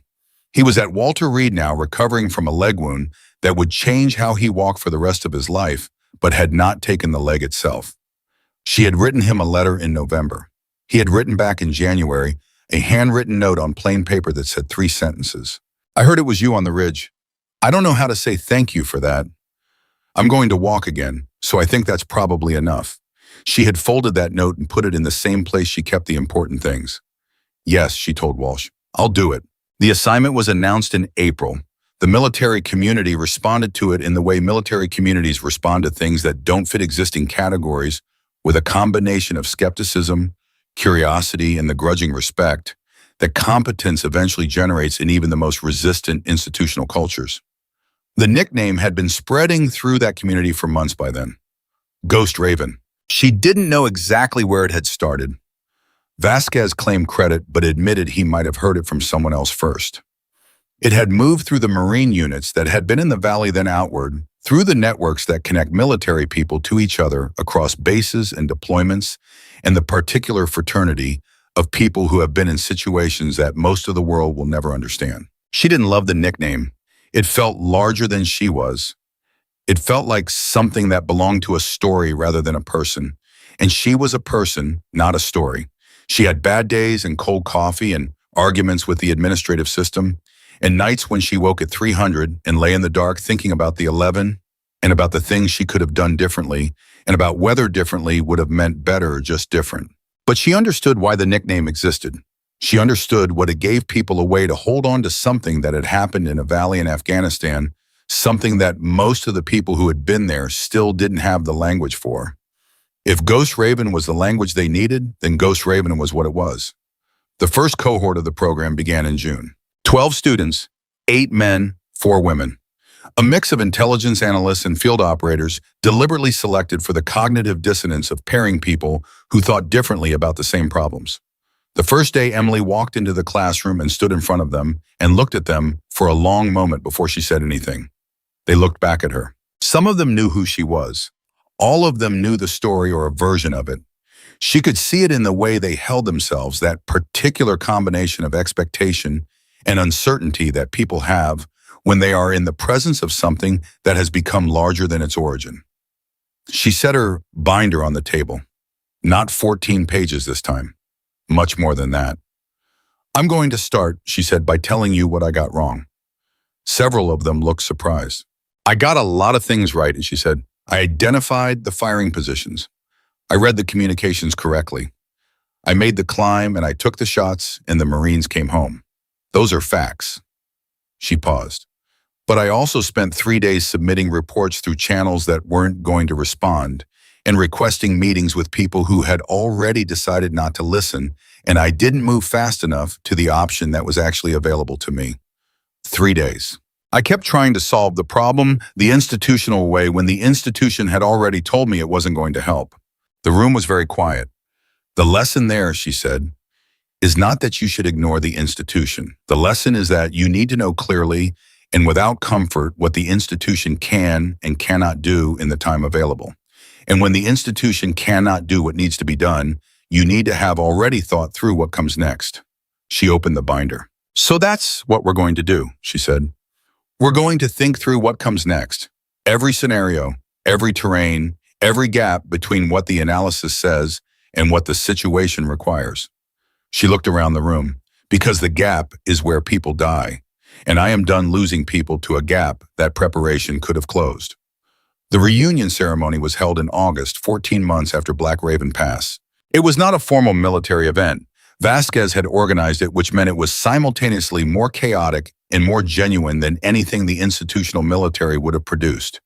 Speaker 1: He was at Walter Reed now, recovering from a leg wound that would change how he walked for the rest of his life, but had not taken the leg itself. She had written him a letter in November. He had written back in January a handwritten note on plain paper that said 3 sentences. I heard it was you on the ridge. I don't know how to say thank you for that. I'm going to walk again, so I think that's probably enough. She had folded that note and put it in the same place she kept the important things. Yes, she told Walsh, I'll do it. The assignment was announced in April. The military community responded to it in the way military communities respond to things that don't fit existing categories, with a combination of skepticism, curiosity, and the grudging respect that competence eventually generates in even the most resistant institutional cultures. The nickname had been spreading through that community for months by then. Ghost Raven. She didn't know exactly where it had started. Vasquez claimed credit but admitted he might have heard it from someone else first. It had moved through the Marine units that had been in the valley, then outward, through the networks that connect military people to each other across bases and deployments, and the particular fraternity of people who have been in situations that most of the world will never understand. She didn't love the nickname. It felt larger than she was. It felt like something that belonged to a story rather than a person. And she was a person, not a story. She had bad days and cold coffee and arguments with the administrative system, and nights when she woke at 300 and lay in the dark thinking about the 11 and about the things she could have done differently and about whether differently would have meant better or just different. But she understood why the nickname existed. She understood what it gave people a way to hold on to something that had happened in a valley in Afghanistan, something that most of the people who had been there still didn't have the language for. If Ghost Raven was the language they needed, then Ghost Raven was what it was. The first cohort of the program began in June. 12 students, 8 men, 4 women. A mix of intelligence analysts and field operators deliberately selected for the cognitive dissonance of pairing people who thought differently about the same problems. The first day, Emily walked into the classroom and stood in front of them and looked at them for a long moment before she said anything. They looked back at her. Some of them knew who she was. All of them knew the story or a version of it. She could see it in the way they held themselves, that particular combination of expectation and uncertainty that people have when they are in the presence of something that has become larger than its origin. She set her binder on the table. Not 14 pages this time. Much more than that. I'm going to start, she said, by telling you what I got wrong. Several of them looked surprised. I got a lot of things right, she said. I identified the firing positions. I read the communications correctly. I made the climb and I took the shots and the Marines came home. Those are facts. She paused. But I also spent 3 days submitting reports through channels that weren't going to respond and requesting meetings with people who had already decided not to listen, and I didn't move fast enough to the option that was actually available to me. 3 days. I kept trying to solve the problem the institutional way when the institution had already told me it wasn't going to help. The room was very quiet. The lesson there, she said, is not that you should ignore the institution. The lesson is that you need to know clearly and without comfort what the institution can and cannot do in the time available. And when the institution cannot do what needs to be done, you need to have already thought through what comes next. She opened the binder. So that's what we're going to do, she said. We're going to think through what comes next. Every scenario, every terrain, every gap between what the analysis says and what the situation requires. She looked around the room. Because the gap is where people die. And I am done losing people to a gap that preparation could have closed. The reunion ceremony was held in August, 14 months after Black Raven Pass. It was not a formal military event. Vasquez had organized it, which meant it was simultaneously more chaotic and more genuine than anything the institutional military would have produced.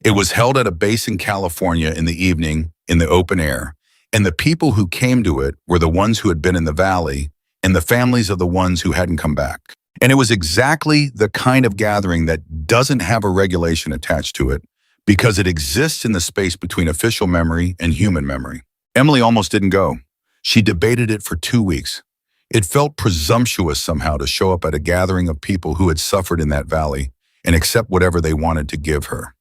Speaker 1: It was held at a base in California in the evening, in the open air, and the people who came to it were the ones who had been in the valley and the families of the ones who hadn't come back. And it was exactly the kind of gathering that doesn't have a regulation attached to it because it exists in the space between official memory and human memory. Emily almost didn't go. She debated it for 2 weeks. It felt presumptuous somehow to show up at a gathering of people who had suffered in that valley and accept whatever they wanted to give her.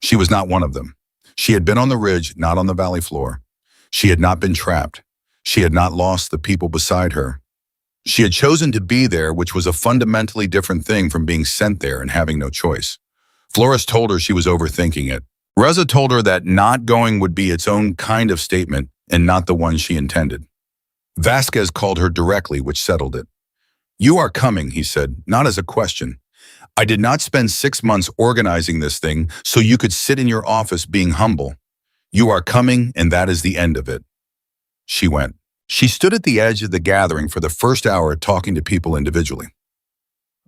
Speaker 1: She was not one of them. She had been on the ridge, not on the valley floor. She had not been trapped. She had not lost the people beside her. She had chosen to be there, which was a fundamentally different thing from being sent there and having no choice. Flores told her she was overthinking it. Reza told her that not going would be its own kind of statement and not the one she intended. Vasquez called her directly, which settled it. "You are coming," he said, not as a question. "I did not spend 6 months organizing this thing so you could sit in your office being humble. You are coming, and that is the end of it." She went. She stood at the edge of the gathering for the first hour talking to people individually.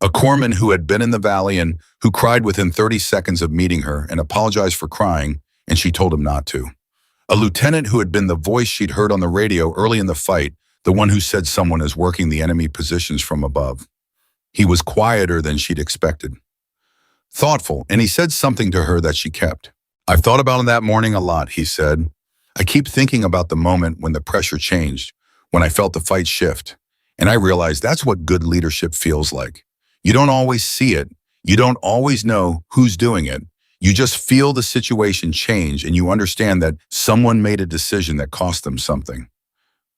Speaker 1: A corpsman who had been in the valley and who cried within 30 seconds of meeting her and apologized for crying, and she told him not to. A lieutenant who had been the voice she'd heard on the radio early in the fight, the one who said someone is working the enemy positions from above. He was quieter than she'd expected. Thoughtful, and he said something to her that she kept. "I've thought about it that morning a lot," he said. "I keep thinking about the moment when the pressure changed, when I felt the fight shift, and I realized that's what good leadership feels like. You don't always see it. You don't always know who's doing it. You just feel the situation change and you understand that someone made a decision that cost them something."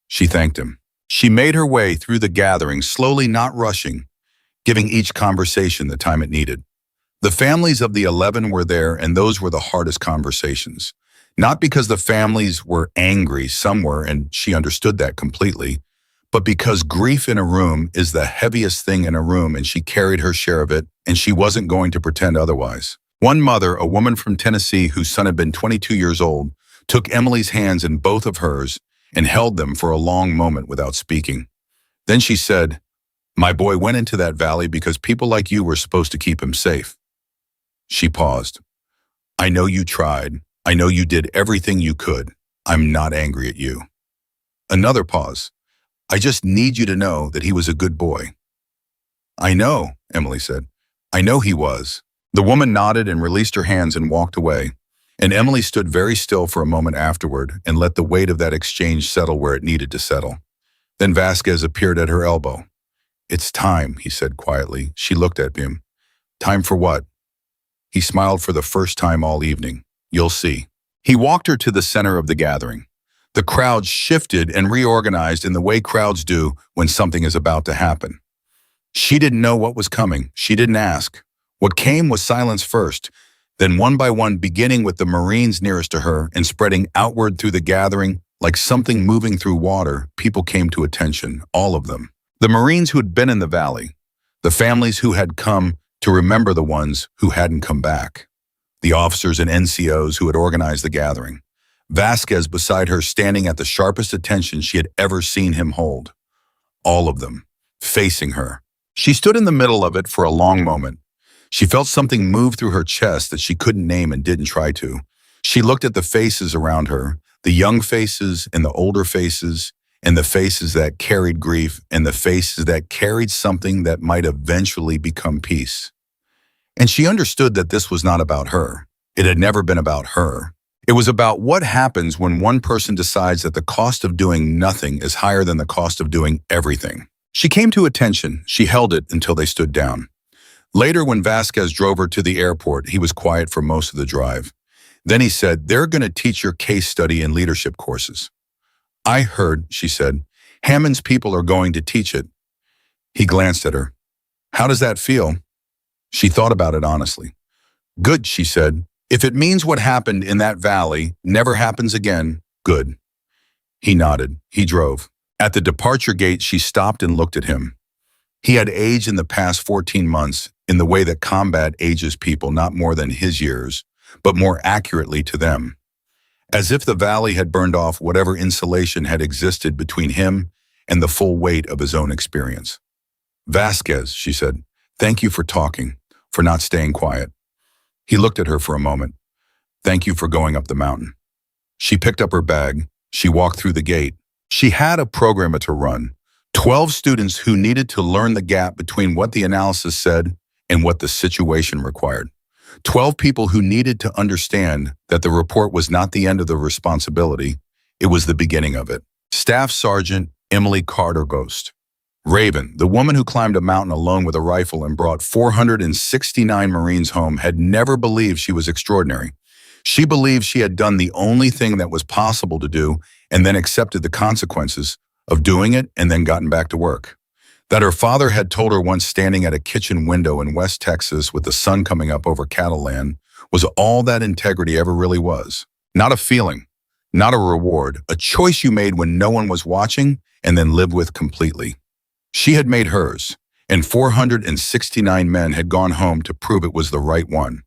Speaker 1: She thanked him. She made her way through the gathering, slowly, not rushing, giving each conversation the time it needed. The families of the 11 were there, and those were the hardest conversations. Not because the families were angry, some were, and she understood that completely, but because grief in a room is the heaviest thing in a room, and she carried her share of it, and she wasn't going to pretend otherwise. One mother, a woman from Tennessee whose son had been 22 years old, took Emily's hands in both of hers and held them for a long moment without speaking. Then she said, "My boy went into that valley because people like you were supposed to keep him safe." She paused. "I know you tried. I know you did everything you could. I'm not angry at you." Another pause. "I just need you to know that he was a good boy." "I know," Emily said. "I know he was." The woman nodded and released her hands and walked away, and Emily stood very still for a moment afterward and let the weight of that exchange settle where it needed to settle. Then Vasquez appeared at her elbow. "It's time," he said quietly. She looked at him. "Time for what?" He smiled for the first time all evening. "You'll see." He walked her to the center of the gathering. The crowd shifted and reorganized in the way crowds do when something is about to happen. She didn't know what was coming. She didn't ask. What came was silence first, then one by one, beginning with the Marines nearest to her and spreading outward through the gathering, like something moving through water, people came to attention, all of them. The Marines who had been in the valley, the families who had come to remember the ones who hadn't come back, the officers and NCOs who had organized the gathering. Vasquez beside her, standing at the sharpest attention she had ever seen him hold. All of them, facing her. She stood in the middle of it for a long moment. She felt something move through her chest that she couldn't name and didn't try to. She looked at the faces around her, the young faces and the older faces, and the faces that carried grief, and the faces that carried something that might eventually become peace. And she understood that this was not about her. It had never been about her. It was about what happens when one person decides that the cost of doing nothing is higher than the cost of doing everything. She came to attention. She held it until they stood down. Later, when Vasquez drove her to the airport, he was quiet for most of the drive. Then he said, "They're going to teach your case study and leadership courses." "I heard," she said, "Hammond's people are going to teach it." He glanced at her. "How does that feel?" She thought about it honestly. "Good," she said. "If it means what happened in that valley never happens again, good." He nodded. He drove. At the departure gate, she stopped and looked at him. He had aged in the past 14 months in the way that combat ages people, not more than his years, but more accurately to them. As if the valley had burned off whatever insulation had existed between him and the full weight of his own experience. "Vasquez," she said, Thank you for talking, for not staying quiet. He looked at her for a moment. Thank you for going up the mountain. She picked up her bag. She walked through the gate. She had a program to run. 12 students who needed to learn the gap between what the analysis said and what the situation required. 12 people who needed to understand that the report was not the end of the responsibility, it was the beginning of it. Staff Sergeant Emily Carter Ghost. Raven, the woman who climbed a mountain alone with a rifle and brought 469 Marines home, had never believed she was extraordinary. She believed she had done the only thing that was possible to do and then accepted the consequences of doing it and then gotten back to work. That her father had told her once standing at a kitchen window in West Texas with the sun coming up over cattle land was all that integrity ever really was. Not a feeling, not a reward, a choice you made when no one was watching and then lived with completely. She had made hers, and 469 men had gone home to prove it was the right one.